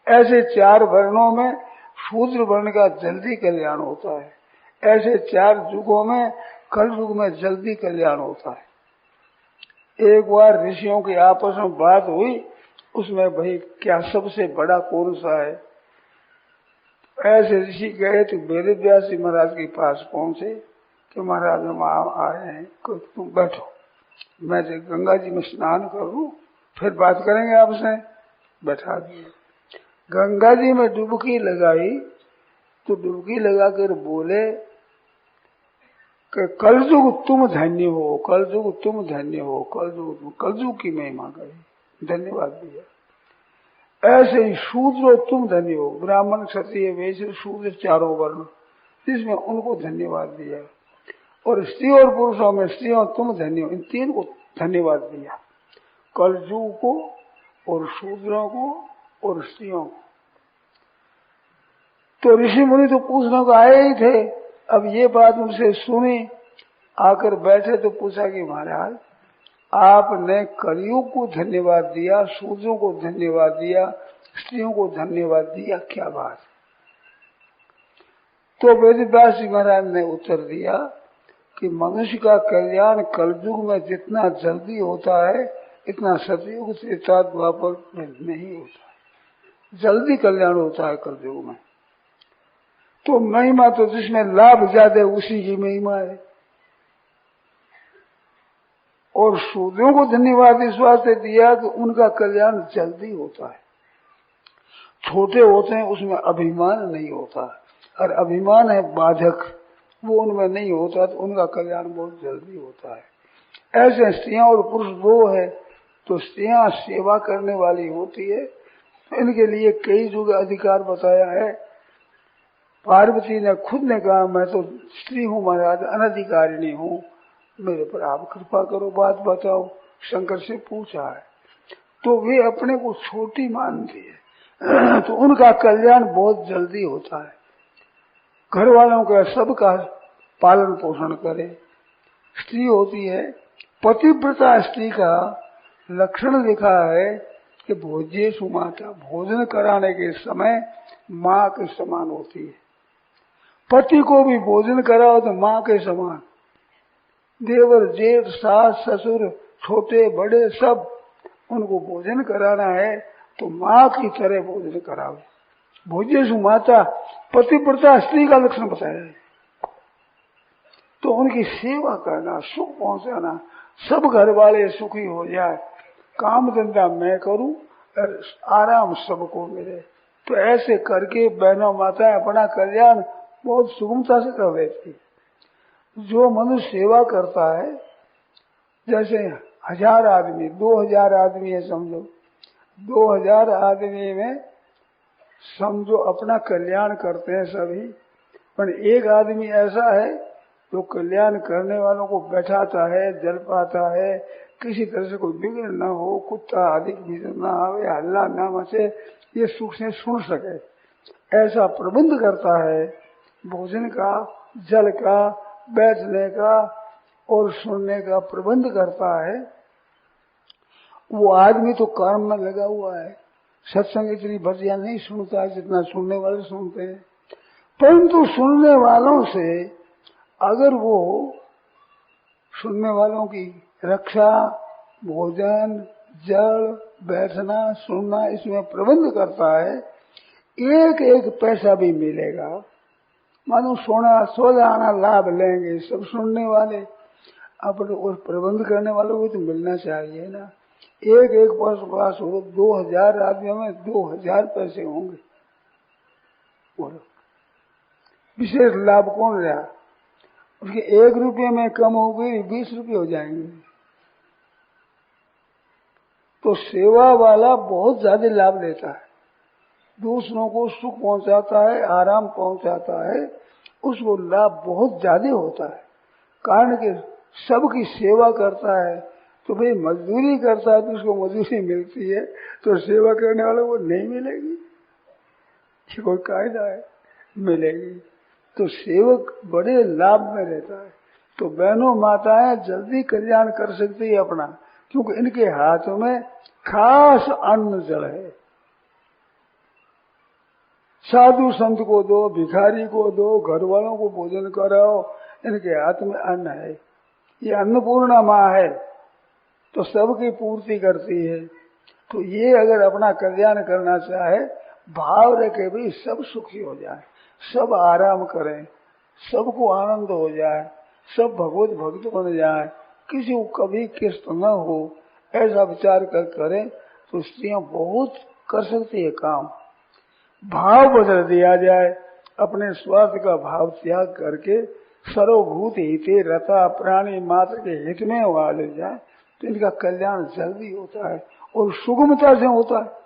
ऐसे 4 वर्णों में शूद्र वर्ण का जल्दी कल्याण होता है। ऐसे 4 युगों में कल युग में जल्दी कल्याण होता है। एक बार ऋषियों की आपस में बात हुई, उसमें भाई क्या सबसे बड़ा कौन सा है? ऐसे ऋषि गए तो वेद व्यास जी महाराज के पास पहुंचे कि महाराज हम आए हैं, तुम बैठो, मैं गंगा जी में स्नान करूं फिर बात करेंगे आपसे। बैठा दिए, गंगा जी में डुबकी लगाई तो डुबकी लगाकर बोले कि कलयुग तुम धन्य हो, कलयुग तुम धन्य हो, कलयुग की महिमा करी, धन्यवाद दिया। ऐसे ही शूद्र तुम धन्य हो, ब्राह्मण क्षत्रिय वैश्य शूद्र 4 वर्ण, जिसमें उनको धन्यवाद दिया। और स्त्री और पुरुषों में स्त्रियों तुम धन्य हो, इन 3 को धन्यवाद दिया, कलयुग को और शूद्रों को और स्त्रियों को। तो ऋषि मुनि तो पूछने को आए ही थे। अब ये बात उनसे सुनी, आकर बैठे तो पूछा कि महाराज आपने कलयुग को धन्यवाद दिया, शूद्रों को धन्यवाद दिया, स्त्रियों को धन्यवाद दिया, क्या बात? तो वेदव्यास जी महाराज ने उत्तर दिया कि मनुष्य का कल्याण कलयुग में जितना जल्दी होता है इतना सतयुग त्रेता द्वापर में नहीं होता है। जल्दी कल्याण होता है कलयुग में। तो महिमा तो जिसमें लाभ ज्यादा उसी की महिमा है। और शूद्रों को धन्यवाद इस वास्ते दिया कि उनका कल्याण जल्दी होता है। छोटे होते हैं उसमें अभिमान नहीं होता, और अभिमान है बाधक, वो उनमें नहीं होता तो उनका कल्याण बहुत जल्दी होता है। ऐसे स्त्रियां और पुरुष दो है, तो स्त्रियां सेवा करने वाली होती है, तो इनके लिए कई जगह अधिकार बताया है। पार्वती ने खुद ने कहा मैं तो स्त्री हूँ महाराज, अनधिकारिणी हूँ, मेरे पर आप कृपा करो, बात बताओ। शंकर से पूछा है तो वे अपने को छोटी मानती है, तो उनका कल्याण बहुत जल्दी होता है। घर वालों का सबका पालन पोषण करे। स्त्री होती है, पतिव्रता स्त्री का लक्षण लिखा है कि भोज्येषु माता, भोजन कराने के समय माँ के समान होती है। पति को भी भोजन कराओ तो माँ के समान, देवर जेठ सास ससुर छोटे बड़े सब, उनको भोजन कराना है तो माँ की तरह भोजन कराओ। भोज्येषु माता, पतिव्रता स्त्री का लक्षण बताया है। तो उनकी सेवा करना, सुख पहुंचाना, सब घर वाले सुखी हो जाए, काम धंधा मैं करूं और आराम सबको मिले। तो ऐसे करके बहनों माताएं अपना कल्याण बहुत सुगमता से कर देती। जो मनुष्य सेवा करता है, जैसे 1000 आदमी 2000 आदमी है समझो, 2000 आदमी में समझो अपना कल्याण करते हैं सभी, पर एक आदमी ऐसा है जो कल्याण करने वालों को बैठाता है, जल पाता है, किसी तरह से कोई बिगड़ न हो, कुत्ता अधिक भीतर न आवे, हल्ला न मचे, ये सुख से सुन सके, ऐसा प्रबंध करता है। भोजन का, जल का, बैठने का और सुनने का प्रबंध करता है। वो आदमी तो कर्म में लगा हुआ है, सत्संग इतनी बढ़िया नहीं सुनता है जितना सुनने वाले सुनते हैं, परंतु सुनने वालों से अगर वो सुनने वालों की रक्षा, भोजन, जल, बैठना, सुनना, इसमें प्रबंध करता है, एक एक पैसा भी मिलेगा। मानो सोना सो जाना लाभ लेंगे सब सुनने वाले, अपने उस प्रबंध करने वालों को तो मिलना चाहिए ना। एक एक पास हो 2000 आदमियों में 2000 पैसे होंगे, बोलो विशेष लाभ कौन रहा? उसके 1 रुपये में कम हो गई 20 रुपये हो जाएंगे। तो सेवा वाला बहुत ज्यादा लाभ लेता है, दूसरों को सुख पहुंचाता है, आराम पहुंचाता है, उसको लाभ बहुत ज्यादा होता है। कारण कि सबकी सेवा करता है, तो भाई मजदूरी करता है तो उसको मजदूरी मिलती है, तो सेवा करने वालों को नहीं मिलेगी, ये कोई कायदा है, मिलेगी। तो सेवक बड़े लाभ में रहता है। तो बहनों माताएं जल्दी कल्याण कर सकती है अपना, क्योंकि इनके हाथों में खास अन्न जल है। साधु संत को दो, भिखारी को दो, घर वालों को भोजन कराओ, इनके हाथ में अन्न है। ये अन्नपूर्णा माँ है, तो सबकी पूर्ति करती है। तो ये अगर अपना कल्याण करना चाहे, भाव रखे भी सब सुखी हो जाए, सब आराम करें, सबको आनंद हो जाए, सब भगवत भक्त बन जाए, किसी को कभी किस्त न हो, ऐसा विचार कर करें तो स्त्रियां बहुत कर सकती है काम। भाव बदल दिया जाए, अपने स्वार्थ का भाव त्याग करके सर्वभूत हिते रता प्राणी मात्र के हित में वाले जाए, तो इनका कल्याण जल्दी होता है और सुगमता से होता है।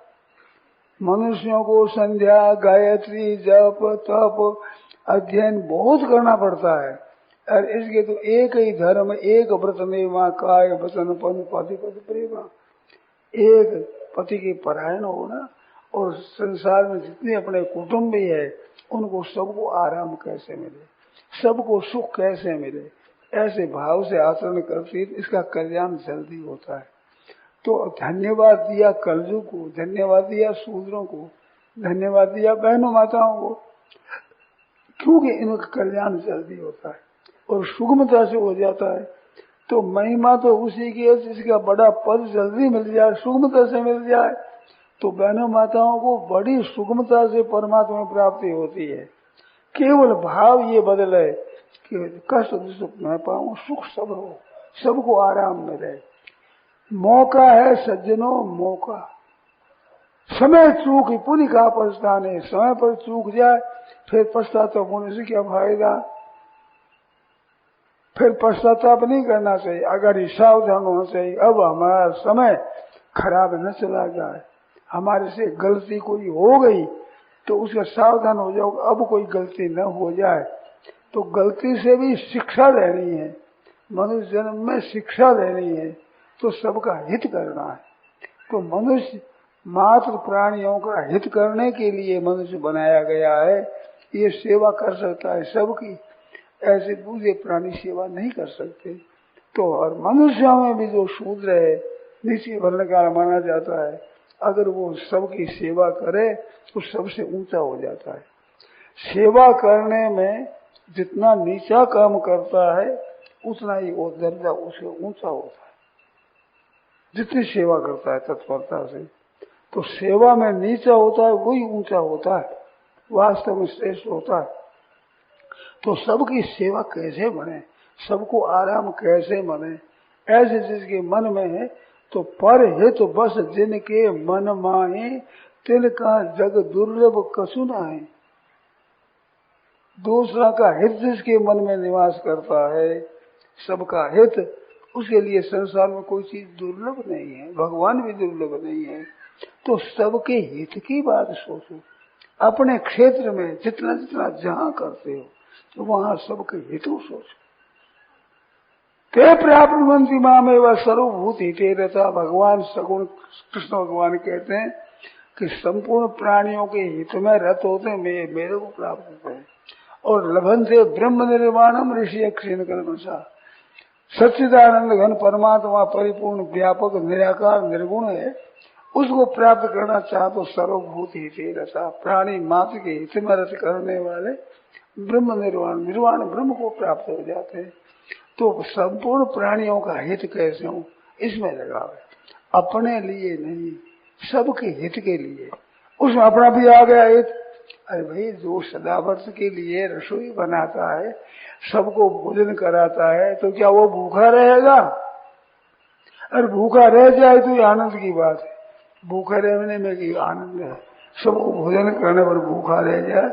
मनुष्यों को संध्या, गायत्री, जप, तप, अध्ययन बहुत करना पड़ता है, और इसके तो एक ही धर्म, एक व्रत में वहाँ काय वचन पन पति पति प्रेमा, एक पति की परायण होना, और संसार में जितने अपने कुटुंबी है उनको सबको आराम कैसे मिले, सबको सुख कैसे मिले, ऐसे भाव से आचरण करती है, इसका कल्याण जल्दी होता है। तो धन्यवाद दिया कलजू को, धन्यवाद दिया शूद्रों को, धन्यवाद दिया बहनों माताओं को, क्योंकि इनका कल्याण जल्दी होता है और सुगमता से हो जाता है। तो महिमा तो उसी की है जिसका बड़ा पद जल्दी मिल जाए, सुगमता से मिल जाए। तो बहनों माताओं को बड़ी सुगमता से परमात्मा में प्राप्ति होती है। केवल भाव ये बदले कि कष्ट सुख न पाऊं, सुख सब हो, सबको आराम मिले। मौका है सज्जनों, मौका। समय चूक ही पुण्य का पछतान है। समय पर चूक जाए फिर पश्चाताप होने से क्या फायदा। फिर पश्चाताप नहीं करना चाहिए, अगर ही सावधान होना चाहिए। अब हमारा समय खराब न चला जाए, हमारे से गलती कोई हो गई तो उसका सावधान हो जाओ, अब कोई गलती न हो जाए। तो गलती से भी शिक्षा लेनी है, मनुष्य जन्म में शिक्षा लेनी है, तो सबका हित करना है। तो मनुष्य मात्र प्राणियों का हित करने के लिए मनुष्य बनाया गया है। ये सेवा कर सकता है सबकी, ऐसे दूसरे प्राणी सेवा नहीं कर सकते। तो और मनुष्यों में भी जो शूद्र है, नीचे वर्ण का माना जाता है, अगर वो सबकी सेवा करे तो सबसे ऊंचा हो जाता है। सेवा करने में जितना नीचा काम करता है उतना ही वो दर्जा उसे ऊंचा होता है, जितनी सेवा करता है तत्परता से। तो सेवा में नीचा होता है वही ऊंचा होता है, वास्तव में श्रेष्ठ होता है। तो सबकी सेवा कैसे बने, सबको आराम कैसे बने, ऐसे जिसके मन में है तो पर है तो बस जिनके मन माहे, तिनका जग दुर्लभ कछु नाहि। दूसरा का हित जिसके मन में निवास करता है, सबका हित, उसके लिए संसार में कोई चीज दुर्लभ नहीं है, भगवान भी दुर्लभ नहीं है। तो सबके हित की बात सोचो, अपने क्षेत्र में जितना जितना जहां करते हो तो वहां सबके हित सोचो। ते प्राप्त मंत्री मामे व सर्वभूत हिते रहता। भगवान सगुण कृष्ण भगवान कहते हैं कि संपूर्ण प्राणियों के हित में रत होते हैं, मेरे को प्राप्त होते हैं। और लभन्ते ब्रह्म निर्वाणम ऋषि अक्षीण कल्मषा। सच्चिदानंद घन परमात्मा परिपूर्ण व्यापक निराकार निर्गुण है, उसको प्राप्त करना चाह तो सर्वभूत हिते रसा। प्राणी मात्र के हित में रत करने वाले ब्रह्म निर्वाण, निर्वाण ब्रह्म को प्राप्त हो जाते हैं। तो संपूर्ण प्राणियों का हित कैसे हो, इसमें लगाव है, अपने लिए नहीं, सबके हित के लिए। उसमें अपना भी आ गया हित। अरे भाई, जो सदावर्ष के लिए रसोई बनाता है, सबको भोजन कराता है, तो क्या वो भूखा रहेगा? अरे भूखा रह जाए तो ये आनंद की बात है, भूखा रहने में भी आनंद है। सबको भोजन करने पर भूखा रह जाए,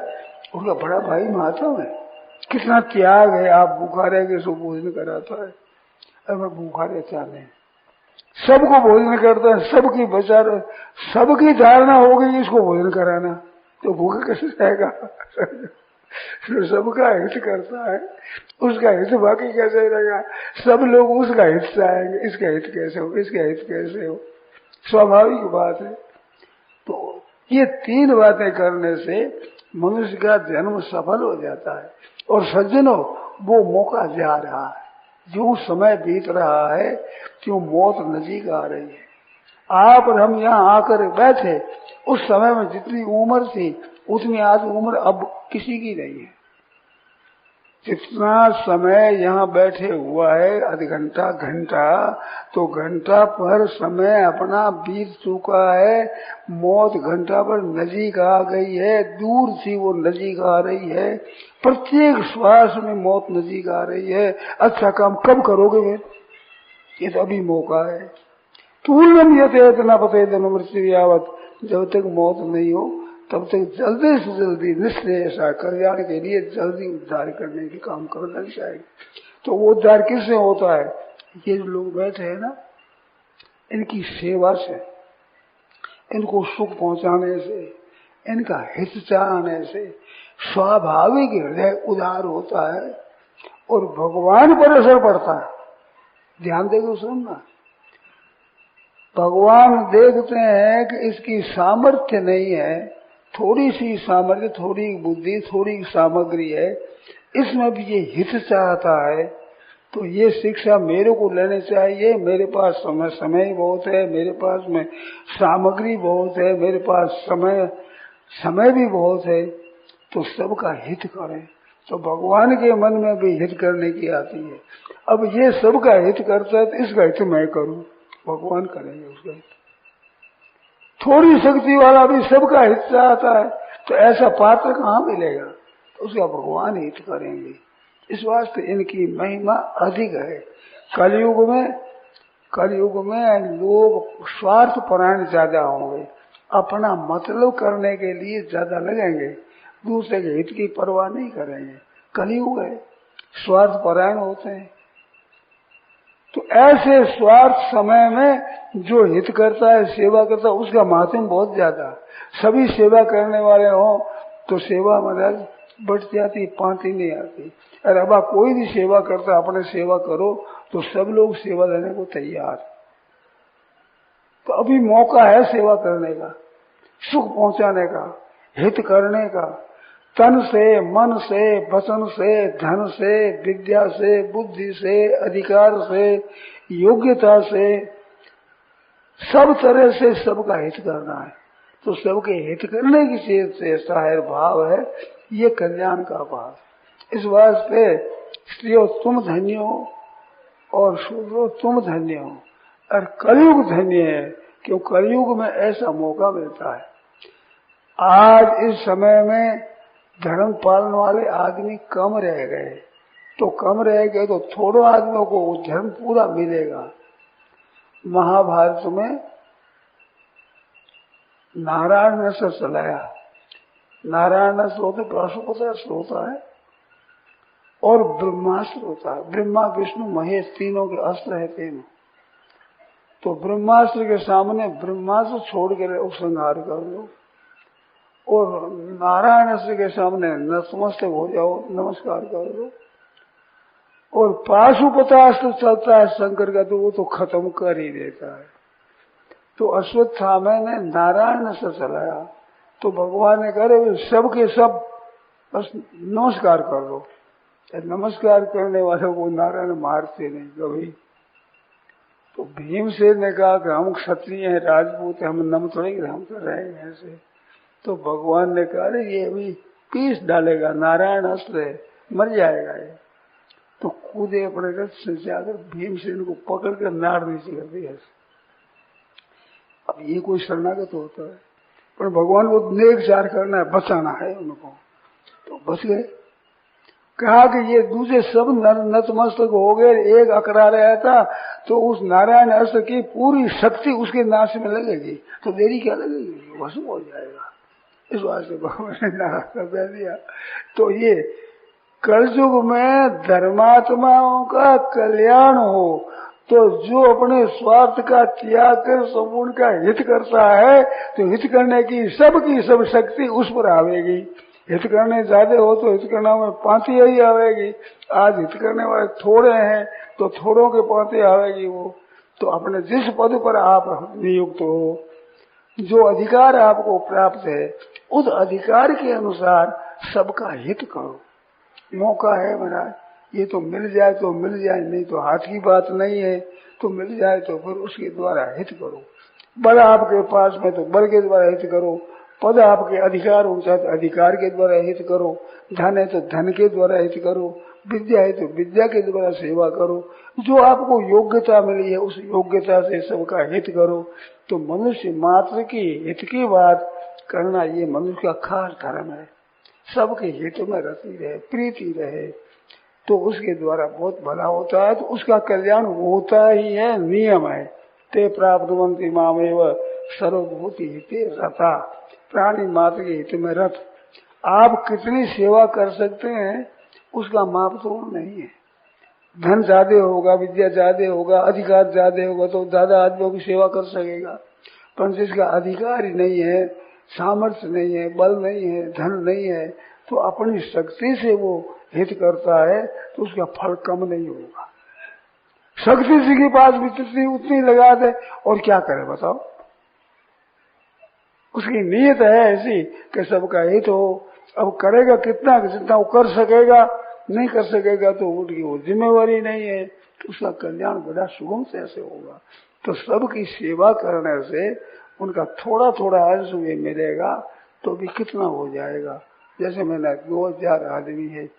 उसका बड़ा भाई महात्म है, कितना त्याग है। आप भूखा रह के सब भोजन कराता है, अरे मैं भूखा रहता नहीं, सबको भोजन करता है, सबकी बचा, सबकी धारणा हो गई इसको भोजन कराना, तो भूखा कैसे रहेगा? तो सबका हित करता है, उसका हित बाकी कैसे रहेगा? सब लोग उसका हित चाहेंगे, इसका हित कैसे हो, इसका हित कैसे हो, स्वाभाविक बात है। तो ये तीन बातें करने से मनुष्य का जन्म सफल हो जाता है। और सज्जनों, वो मौका जा रहा है, जो समय बीत रहा है, क्यों मौत नजीक आ रही है। आप और हम यहाँ आकर बैठे, उस समय में जितनी उम्र थी उतनी आज उम्र अब किसी की नहीं है। जितना समय यहाँ बैठे हुआ है, आध घंटा घंटा, तो घंटा पर समय अपना बीत चुका है। मौत घंटा पर नजीक आ गई है, दूर थी वो नजीक आ रही है। प्रत्येक श्वास में मौत नजीक आ रही है। अच्छा काम कब करोगे फिर? ये तो अभी मौका है। तूलम यते इतना पते मृत्यु यावत, जब तक मौत नहीं हो तब तक जल्दी से जल्दी निश्चय ऐसा कल्याण के लिए जल्दी उद्धार करने के काम करना चाहिए। तो वो उद्धार किससे होता है? ये जो लोग बैठे हैं ना, इनकी सेवा से, इनको सुख पहुंचाने से, इनका हित चाहने से स्वाभाविक हृदय उदार होता है और भगवान पर असर पड़ता है। ध्यान देकर सुनना, भगवान देखते हैं कि इसकी सामर्थ्य नहीं है, थोड़ी सी सामर्थ्य, थोड़ी बुद्धि, थोड़ी सामग्री है, इसमें भी ये हित चाहता है, तो ये शिक्षा मेरे को लेनी चाहिए। मेरे पास समय बहुत है, मेरे पास में सामग्री बहुत है, मेरे पास समय भी बहुत है, तो सबका हित करें। तो भगवान के मन में भी हित करने की आती है। अब ये सबका हित करता है तो इसका हित मैं करूं, भगवान करेंगे उसका हित। थोड़ी शक्ति वाला भी सबका हित चाहता है, तो ऐसा पात्र कहाँ मिलेगा? तो उसका भगवान हित करेंगे। इस वास्ते इनकी महिमा अधिक है। कलयुग में लोग स्वार्थ परायण ज्यादा होंगे, अपना मतलब करने के लिए ज्यादा लगेंगे, दूसरे के हित की परवाह नहीं करेंगे। कलयुग है, स्वार्थ परायण होते हैं। तो ऐसे स्वार्थ समय में जो हित करता है, सेवा करता है, उसका महात्म्य बहुत ज्यादा। सभी सेवा करने वाले हों तो सेवा महाराज बढ़ जाती, पांति नहीं आती। और अब कोई भी सेवा करता, अपने सेवा करो तो सब लोग सेवा देने को तैयार। तो अभी मौका है सेवा करने का, सुख पहुंचाने का, हित करने का, तन से, मन से, वचन से, धन से, विद्या से, बुद्धि से, अधिकार से, योग्यता से, सब तरह से सबका हित करना है। तो सबके हित करने की चीज से शायर भाव है, ये कल्याण का भाव। इस वास्ते स्त्रियों तुम धन्य हो और शूद्रो तुम धन्य हो, और कलयुग धन्य है, क्यों कलयुग में ऐसा मौका मिलता है। आज इस समय में धर्म पालन वाले आदमी कम रह गए, तो कम रह गए तो थोड़े आदमियों को वो धर्म पूरा मिलेगा। महाभारत में नारायण ने से चलाया, नारायण ने स्रोत पाशुपत होता है और ब्रह्मास्त्र होता है। ब्रह्मा विष्णु महेश तीनों के अस्त्र है तीनों। तो ब्रह्मास्त्र के सामने ब्रह्मास्त्र छोड़ कर उपसंहार कर लो, और नारायण अस्त्र के सामने नतमस्तक हो जाओ, नमस्कार कर दो। और पाशुपतास्त्र चलता है शंकर का, तो वो तो खत्म कर ही देता है। तो अश्वत्थामा ने नारायण से चलाया, तो भगवान ने कहे सबके सब बस नमस्कार कर दो। नमस्कार करने वालों को नारायण मारते नहीं कभी। तो भीमसेन ने कहा कि हम क्षत्रिय हैं, राजपूत हैं, हम नम थोड़े हम तो रहेंगे ऐसे। तो भगवान ने कहा ये अभी पीस डालेगा, नारायण अस्त्र है, मर जाएगा ये। तो कूदे अपने रथ से जाकर भीमसेन को पकड़ कर नाड़ नीचे कर दिया। अब ये कोई शरणागत होता है, पर भगवान को नेक चार करना है, बचाना है उनको, तो बच गए। कहा कि ये दूसरे सब नतमस्तक हो गए, एक अकड़ा रहा था, तो उस नारायण अस्त्र की पूरी शक्ति उसके नाश में लगेगी, तो देरी क्या लगेगी, भस्म हो जाएगा। इस वास्ते भगवान ने नारायण दे दिया। तो ये कलयुग में धर्मात्माओं का कल्याण हो, तो जो अपने स्वार्थ का त्याग कर संपूर्ण का हित करता है, तो हित करने की सब शक्ति उस पर आवेगी। हित करने ज्यादा हो तो हित करना में पांति ही आवेगी। आज हित करने वाले थोड़े हैं तो थोड़ों के पांति आवेगी वो। तो अपने जिस पद पर आप नियुक्त हो, जो अधिकार आपको प्राप्त है, उस अधिकार के अनुसार सबका हित करो। मौका है महाराज, ये तो मिल जाए तो मिल जाए, नहीं तो हाथ की बात नहीं है। तो मिल जाए तो फिर उसके द्वारा हित करो। बल आपके पास में तो बल के द्वारा हित करो, पद आपके अधिकार ऊंचा तो अधिकार के द्वारा हित करो, धन है तो धन के द्वारा हित करो, विद्या है तो विद्या के द्वारा सेवा करो। जो आपको योग्यता मिली है उस योग्यता से सबका हित करो। तो मनुष्य मात्र की हित की बात करना ये मनुष्य का खास धर्म है। सबके हित में रति रहे, प्रीति रहे, तो उसके द्वारा बहुत भला होता है, तो उसका कल्याण होता ही है, नियम है। ते प्राप्तवन्ति मामेव सर्वभूति हिते रता, प्राणी मात्र के हित में रत। आप कितनी सेवा कर सकते हैं उसका माप तो नहीं है। धन ज्यादा होगा, विद्या ज्यादा होगा, अधिकार ज्यादा होगा तो ज्यादा आदमियों की सेवा कर सकेगा। पर जिसका अधिकार ही नहीं है, सामर्थ्य नहीं है, बल नहीं है, धन नहीं है, तो अपनी शक्ति से वो हित करता है, तो उसका फल कम नहीं होगा। शक्ति जी के पास भी जितनी उतनी लगा दे, और क्या करे बताओ। उसकी नीयत है ऐसी कि सबका हित हो। अब करेगा कितना, जितना वो कर सकेगा, नहीं कर सकेगा तो उनकी वो जिम्मेवारी नहीं है, तो उसका कल्याण बड़ा सुगम से ऐसे होगा। तो सबकी सेवा करने से उनका थोड़ा थोड़ा अंश भी मिलेगा, तो भी कितना हो जाएगा। जैसे मैंने 2000 आदमी है,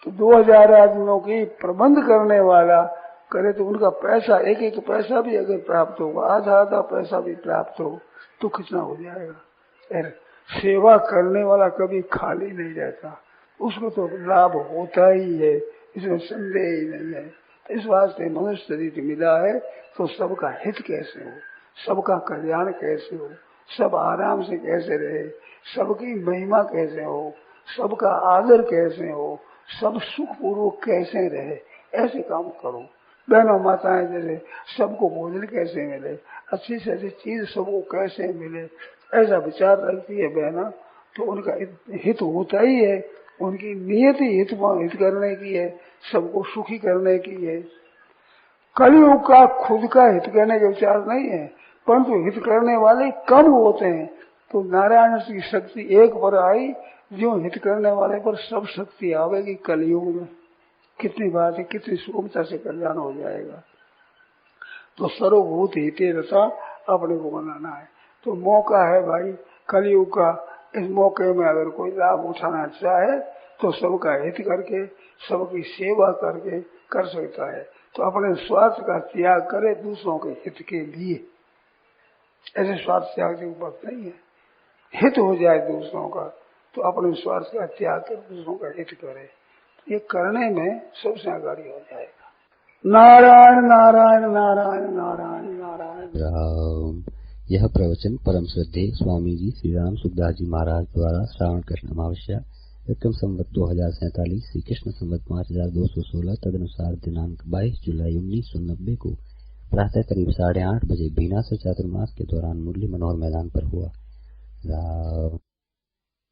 तो 2000 आदमियों की प्रबंध करने वाला करे तो उनका पैसा, एक एक पैसा भी अगर प्राप्त होगा, आधा आधा पैसा भी प्राप्त हो, तो कितना हो जाएगा। सेवा करने वाला कभी खाली नहीं रहता, उसको तो लाभ होता ही है, इसमें संदेह ही नहीं है। इस वास्ते मनुष्य शरीर मिला है तो सबका हित कैसे हो, सबका कल्याण कैसे हो, सब आराम से कैसे रहे, सबकी महिमा कैसे हो, सबका आदर कैसे हो, सब सुखपूर्वक कैसे रहे, ऐसे काम करो। बहनों माताएं जैसे सबको भोजन कैसे मिले, अच्छी से अच्छी चीज सबको कैसे मिले, ऐसा विचार रखती है बहना, तो उनका हित होता ही है। उनकी नियत ही हित करने की है, सबको सुखी करने की है। कलयुग का खुद का हित करने का विचार नहीं है, परंतु हित करने वाले कम होते हैं। तो नारायण की शक्ति एक पर आई, जो हित करने वाले पर सब शक्ति आवेगी कलयुग में। कितनी बात है, कितनी सुगमता से कल्याण हो जाएगा। तो सर्वभूत हिते रसा अपने को बनाना है। तो मौका है भाई कलयुग का, इस मौके में अगर कोई लाभ उठाना चाहे तो सबका हित करके, सबकी सेवा करके कर सकता है। तो अपने स्वार्थ का त्याग करे दूसरों के हित के लिए। ऐसे स्वार्थ त्याग की बात नहीं है, हित हो जाए दूसरों का तो अपने स्वार्थ का त्याग कर दूसरों का हित करे, ये करने में सबसे आगाड़ी हो जाएगा। नारायण नारायण नारायण नारायण नारायण राम। यह प्रवचन परम श्रद्धेय स्वामी जी श्री राम सुखदास जी महाराज द्वारा श्रावण कृष्ण अमावस्या विक्रम संवत 2047 श्री कृष्ण संवत 5216 तदनुसार दिनांक 22 जुलाई 1990 को प्रातः करीब 8:30 बजे बीना से चातुर्मास के दौरान मुरली मनोहर मैदान पर हुआ। राम।